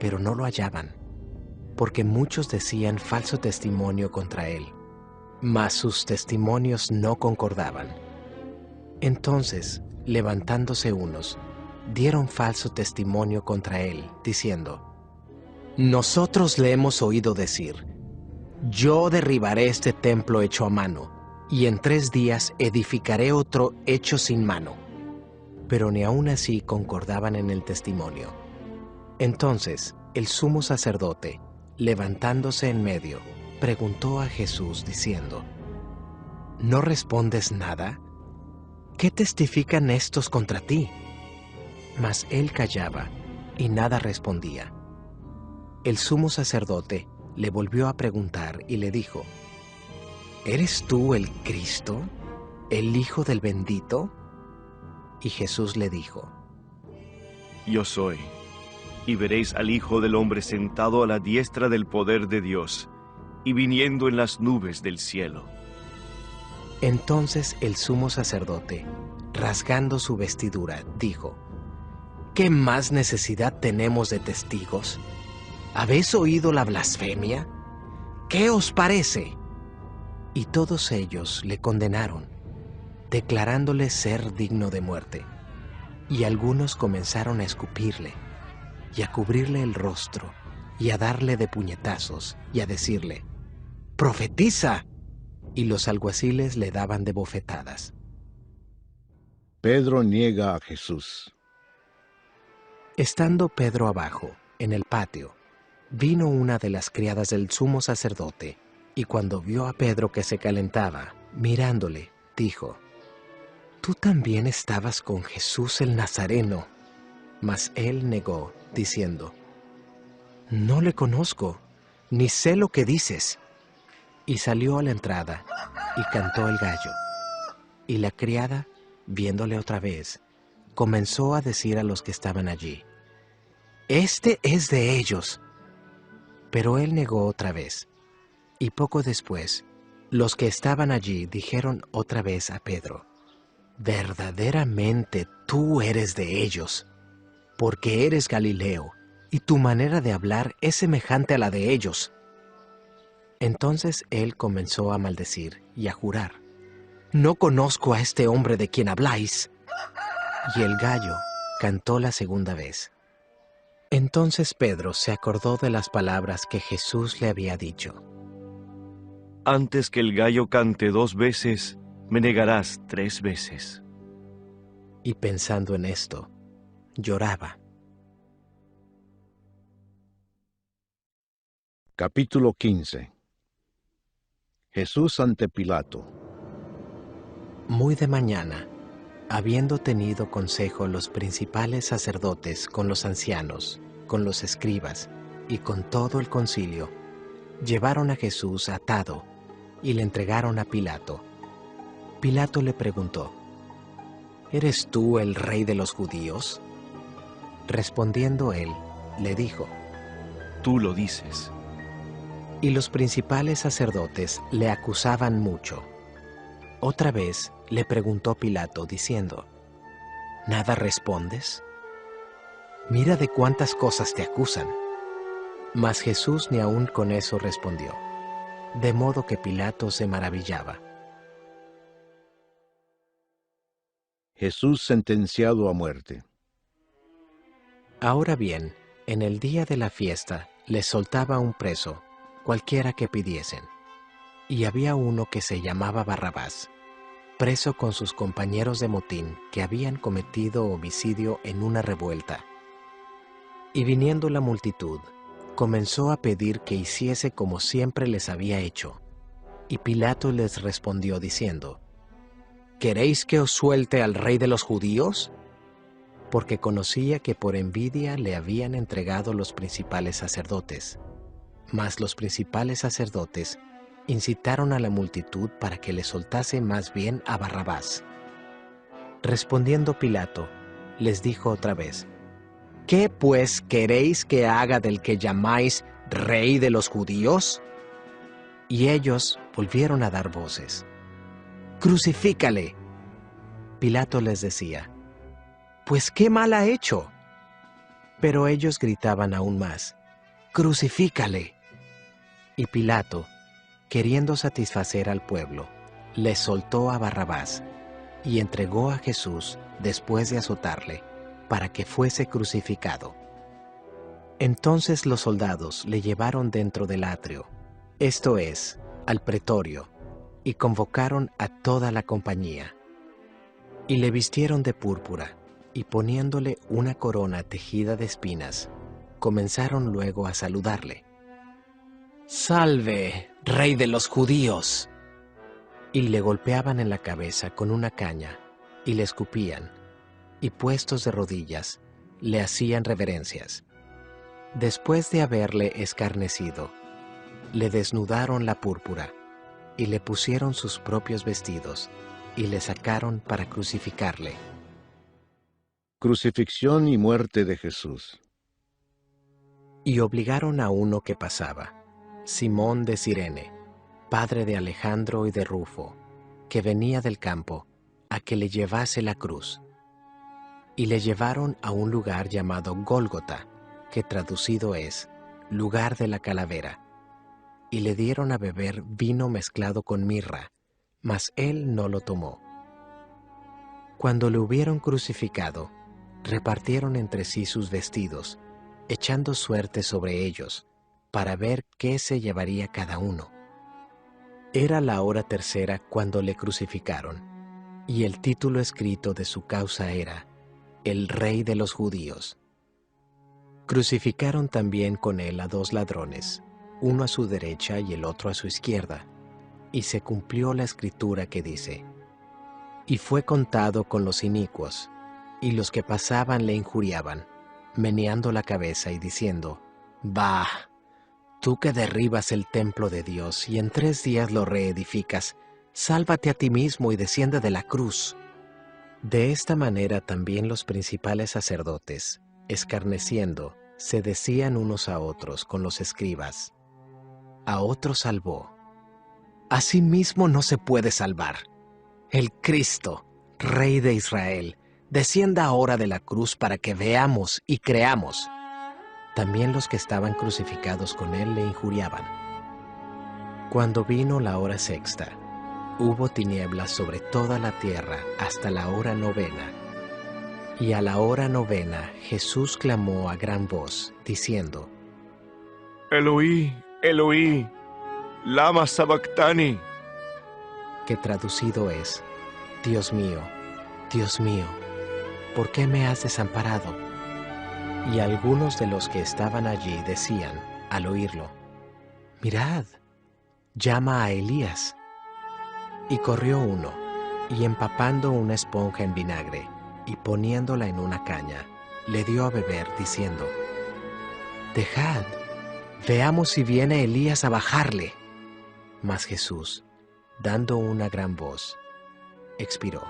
pero no lo hallaban, porque muchos decían falso testimonio contra él, mas sus testimonios no concordaban. Entonces, levantándose unos, dieron falso testimonio contra él, diciendo: nosotros le hemos oído decir: yo derribaré este templo hecho a mano, y en 3 días edificaré otro hecho sin mano. Pero ni aun así concordaban en el testimonio. Entonces el sumo sacerdote, levantándose en medio, preguntó a Jesús diciendo: ¿No respondes nada? ¿Qué testifican estos contra ti? Mas él callaba y nada respondía. El sumo sacerdote le volvió a preguntar y le dijo: ¿Eres tú el Cristo, el Hijo del Bendito? Y Jesús le dijo: Yo soy, y veréis al Hijo del Hombre sentado a la diestra del poder de Dios, y viniendo en las nubes del cielo. Entonces el sumo sacerdote, rasgando su vestidura, dijo: ¿Qué más necesidad tenemos de testigos? ¿Habéis oído la blasfemia? ¿Qué os parece? Y todos ellos le condenaron, declarándole ser digno de muerte. Y algunos comenzaron a escupirle, y a cubrirle el rostro, y a darle de puñetazos, y a decirle: ¡Profetiza! Y los alguaciles le daban de bofetadas. Pedro niega a Jesús. Estando Pedro abajo, en el patio, vino una de las criadas del sumo sacerdote, y cuando vio a Pedro que se calentaba, mirándole, dijo: «Tú también estabas con Jesús el Nazareno». Mas él negó, diciendo: «No le conozco, ni sé lo que dices». Y salió a la entrada, y cantó el gallo. Y la criada, viéndole otra vez, comenzó a decir a los que estaban allí: «Este es de ellos». Pero él negó otra vez. Y poco después, los que estaban allí dijeron otra vez a Pedro: «Verdaderamente tú eres de ellos, porque eres Galileo, y tu manera de hablar es semejante a la de ellos». Entonces él comenzó a maldecir y a jurar: «No conozco a este hombre de quien habláis». Y el gallo cantó la segunda vez. Entonces Pedro se acordó de las palabras que Jesús le había dicho: Antes que el gallo cante 2 veces, me negarás 3 veces. Y pensando en esto, lloraba. Capítulo 15. Jesús ante Pilato. Muy de mañana, habiendo tenido consejo los principales sacerdotes con los ancianos, con los escribas y con todo el concilio, llevaron a Jesús atado y le entregaron a Pilato. Pilato le preguntó: «¿Eres tú el rey de los judíos?». Respondiendo él, le dijo: Tú lo dices. Y los principales sacerdotes le acusaban mucho. Otra vez le preguntó Pilato, diciendo: ¿Nada respondes? Mira de cuántas cosas te acusan. Mas Jesús ni aun con eso respondió, de modo que Pilato se maravillaba. Jesús sentenciado a muerte. Ahora bien, en el día de la fiesta les soltaba un preso, cualquiera que pidiesen. Y había uno que se llamaba Barrabás, preso con sus compañeros de motín que habían cometido homicidio en una revuelta. Y viniendo la multitud, comenzó a pedir que hiciese como siempre les había hecho. Y Pilato les respondió diciendo: ¿Queréis que os suelte al rey de los judíos? Porque conocía que por envidia le habían entregado los principales sacerdotes. Mas los principales sacerdotes incitaron a la multitud para que le soltase más bien a Barrabás. Respondiendo Pilato, les dijo otra vez: ¿Qué pues queréis que haga del que llamáis rey de los judíos? Y ellos volvieron a dar voces: ¡Crucifícale! Pilato les decía: ¿Pues qué mal ha hecho? Pero ellos gritaban aún más: ¡Crucifícale! Y Pilato, queriendo satisfacer al pueblo, le soltó a Barrabás y entregó a Jesús después de azotarle, para que fuese crucificado. Entonces los soldados le llevaron dentro del atrio, esto es, al pretorio, y convocaron a toda la compañía. Y le vistieron de púrpura, y poniéndole una corona tejida de espinas, comenzaron luego a saludarle. «¡Salve, Rey de los judíos!» Y le golpeaban en la cabeza con una caña, y le escupían, y puestos de rodillas, le hacían reverencias. Después de haberle escarnecido, le desnudaron la púrpura, y le pusieron sus propios vestidos, y le sacaron para crucificarle. Crucifixión y muerte de Jesús. Y obligaron a uno que pasaba, Simón de Cirene, padre de Alejandro y de Rufo, que venía del campo, a que le llevase la cruz. Y le llevaron a un lugar llamado Gólgota, que traducido es, lugar de la calavera. Y le dieron a beber vino mezclado con mirra, mas él no lo tomó. Cuando lo hubieron crucificado, repartieron entre sí sus vestidos, echando suerte sobre ellos, para ver qué se llevaría cada uno. Era la hora tercera cuando le crucificaron, y el título escrito de su causa era, El Rey de los Judíos. Crucificaron también con él a 2 ladrones, uno a su derecha y el otro a su izquierda, y se cumplió la escritura que dice, y fue contado con los inicuos, y los que pasaban le injuriaban, meneando la cabeza y diciendo, «Bah, tú que derribas el templo de Dios y en 3 días lo reedificas, sálvate a ti mismo y desciende de la cruz». De esta manera también los principales sacerdotes, escarneciendo, se decían unos a otros con los escribas, «A otro salvó, a sí mismo no se puede salvar. El Cristo, Rey de Israel, descienda ahora de la cruz para que veamos y creamos». También los que estaban crucificados con él le injuriaban. Cuando vino la hora sexta, hubo tinieblas sobre toda la tierra hasta la hora 9. Y a la hora 9 Jesús clamó a gran voz, diciendo, Eloí, Eloí, lama sabactani, que traducido es, Dios mío, ¿por qué me has desamparado? Y algunos de los que estaban allí decían, al oírlo, mirad, llama a Elías. Y corrió uno, y empapando una esponja en vinagre, y poniéndola en una caña, le dio a beber, diciendo, dejad, veamos si viene Elías a bajarle. Mas Jesús, dando una gran voz, expiró.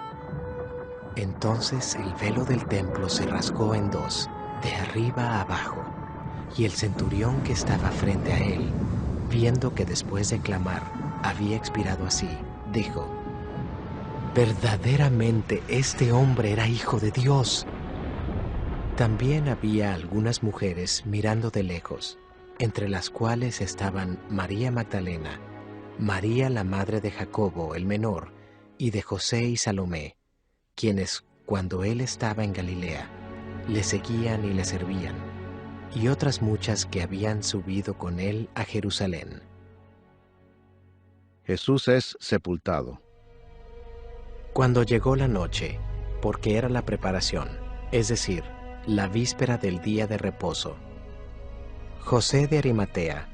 Entonces el velo del templo se rasgó en 2, de arriba a abajo, y el centurión que estaba frente a él, viendo que después de clamar había expirado así, dijo, verdaderamente este hombre era hijo de Dios. También había algunas mujeres mirando de lejos, entre las cuales estaban María Magdalena, María la madre de Jacobo el menor, y de José y Salomé, quienes, cuando él estaba en Galilea, le seguían y le servían, y otras muchas que habían subido con él a Jerusalén. Jesús es sepultado. Cuando llegó la noche, porque era la preparación, es decir, la víspera del día de reposo, José de Arimatea,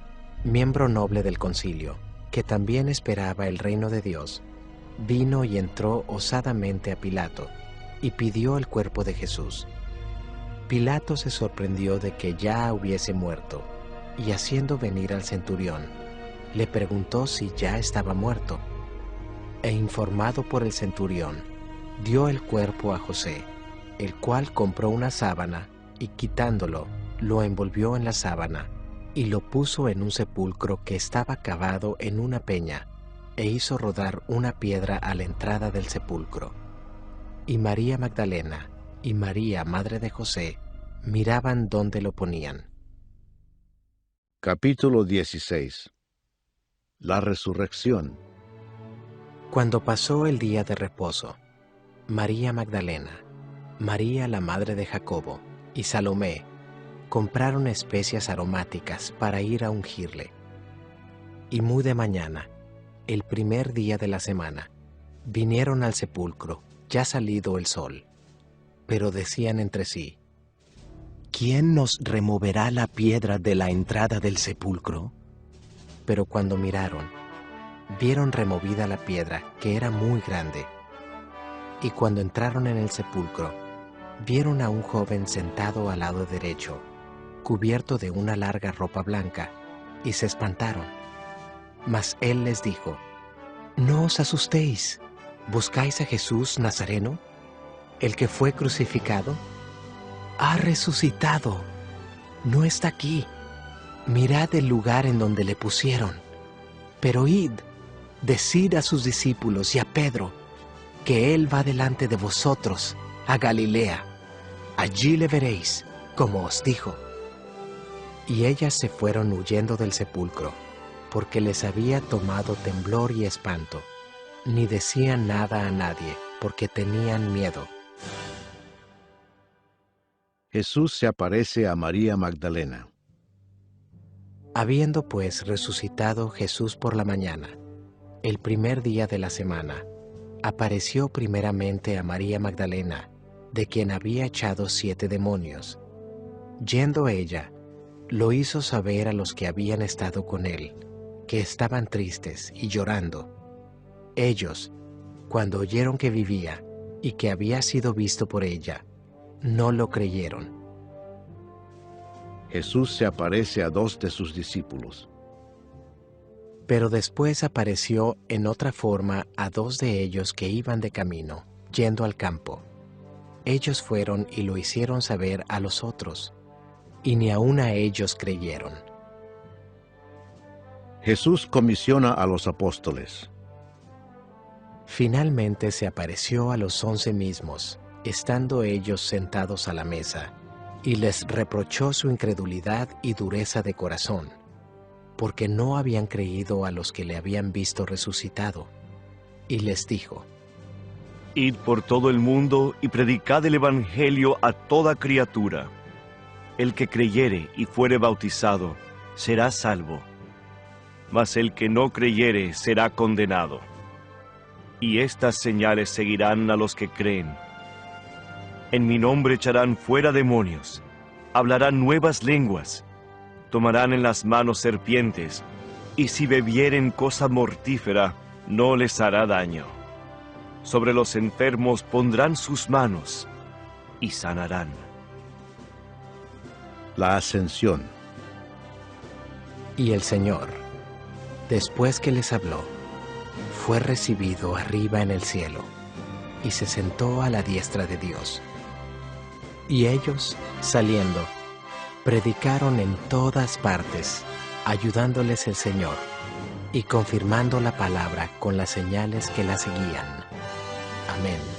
miembro noble del concilio, que también esperaba el reino de Dios, vino y entró osadamente a Pilato, y pidió el cuerpo de Jesús. Pilato se sorprendió de que ya hubiese muerto, y haciendo venir al centurión, le preguntó si ya estaba muerto. E informado por el centurión, dio el cuerpo a José, el cual compró una sábana, y quitándolo, lo envolvió en la sábana, y lo puso en un sepulcro que estaba cavado en una peña, e hizo rodar una piedra a la entrada del sepulcro. Y María Magdalena y María, madre de José, miraban dónde lo ponían. Capítulo 16. La resurrección. Cuando pasó el día de reposo, María Magdalena, María la madre de Jacobo y Salomé compraron especias aromáticas para ir a ungirle. Y muy de mañana, el primer día de la semana, vinieron al sepulcro, ya salido el sol. Pero decían entre sí: ¿quién nos removerá la piedra de la entrada del sepulcro? Pero cuando miraron, vieron removida la piedra, que era muy grande. Y cuando entraron en el sepulcro, vieron a un joven sentado al lado derecho, cubierto de una larga ropa blanca, y se espantaron. Mas él les dijo: no os asustéis. ¿Buscáis a Jesús Nazareno, el que fue crucificado? Ha resucitado. No está aquí. Mirad el lugar en donde le pusieron. Pero id, decid a sus discípulos y a Pedro que él va delante de vosotros a Galilea. Allí le veréis, como os dijo. Y ellas se fueron huyendo del sepulcro, porque les había tomado temblor y espanto. Ni decían nada a nadie, porque tenían miedo. Jesús se aparece a María Magdalena. Habiendo pues resucitado Jesús por la mañana, el primer día de la semana, apareció primeramente a María Magdalena, de quien había echado 7 demonios. Yendo ella, lo hizo saber a los que habían estado con él, que estaban tristes y llorando. Ellos, cuando oyeron que vivía y que había sido visto por ella, no lo creyeron. Jesús se aparece a 2 de sus discípulos. Pero después apareció en otra forma a 2 de ellos que iban de camino, yendo al campo. Ellos fueron y lo hicieron saber a los otros, y ni aun a ellos creyeron. Jesús comisiona a los apóstoles. Finalmente se apareció a los 11 mismos, estando ellos sentados a la mesa, y les reprochó su incredulidad y dureza de corazón, porque no habían creído a los que le habían visto resucitado. Y les dijo: Id por todo el mundo y predicad el Evangelio a toda criatura. El que creyere y fuere bautizado será salvo, mas el que no creyere será condenado. Y estas señales seguirán a los que creen. En mi nombre echarán fuera demonios, hablarán nuevas lenguas, tomarán en las manos serpientes, y si bebieren cosa mortífera, no les hará daño. Sobre los enfermos pondrán sus manos, y sanarán. La ascensión. Y el Señor, después que les habló, fue recibido arriba en el cielo, y se sentó a la diestra de Dios. Y ellos, saliendo, predicaron en todas partes, ayudándoles el Señor, y confirmando la palabra con las señales que la seguían. Amén.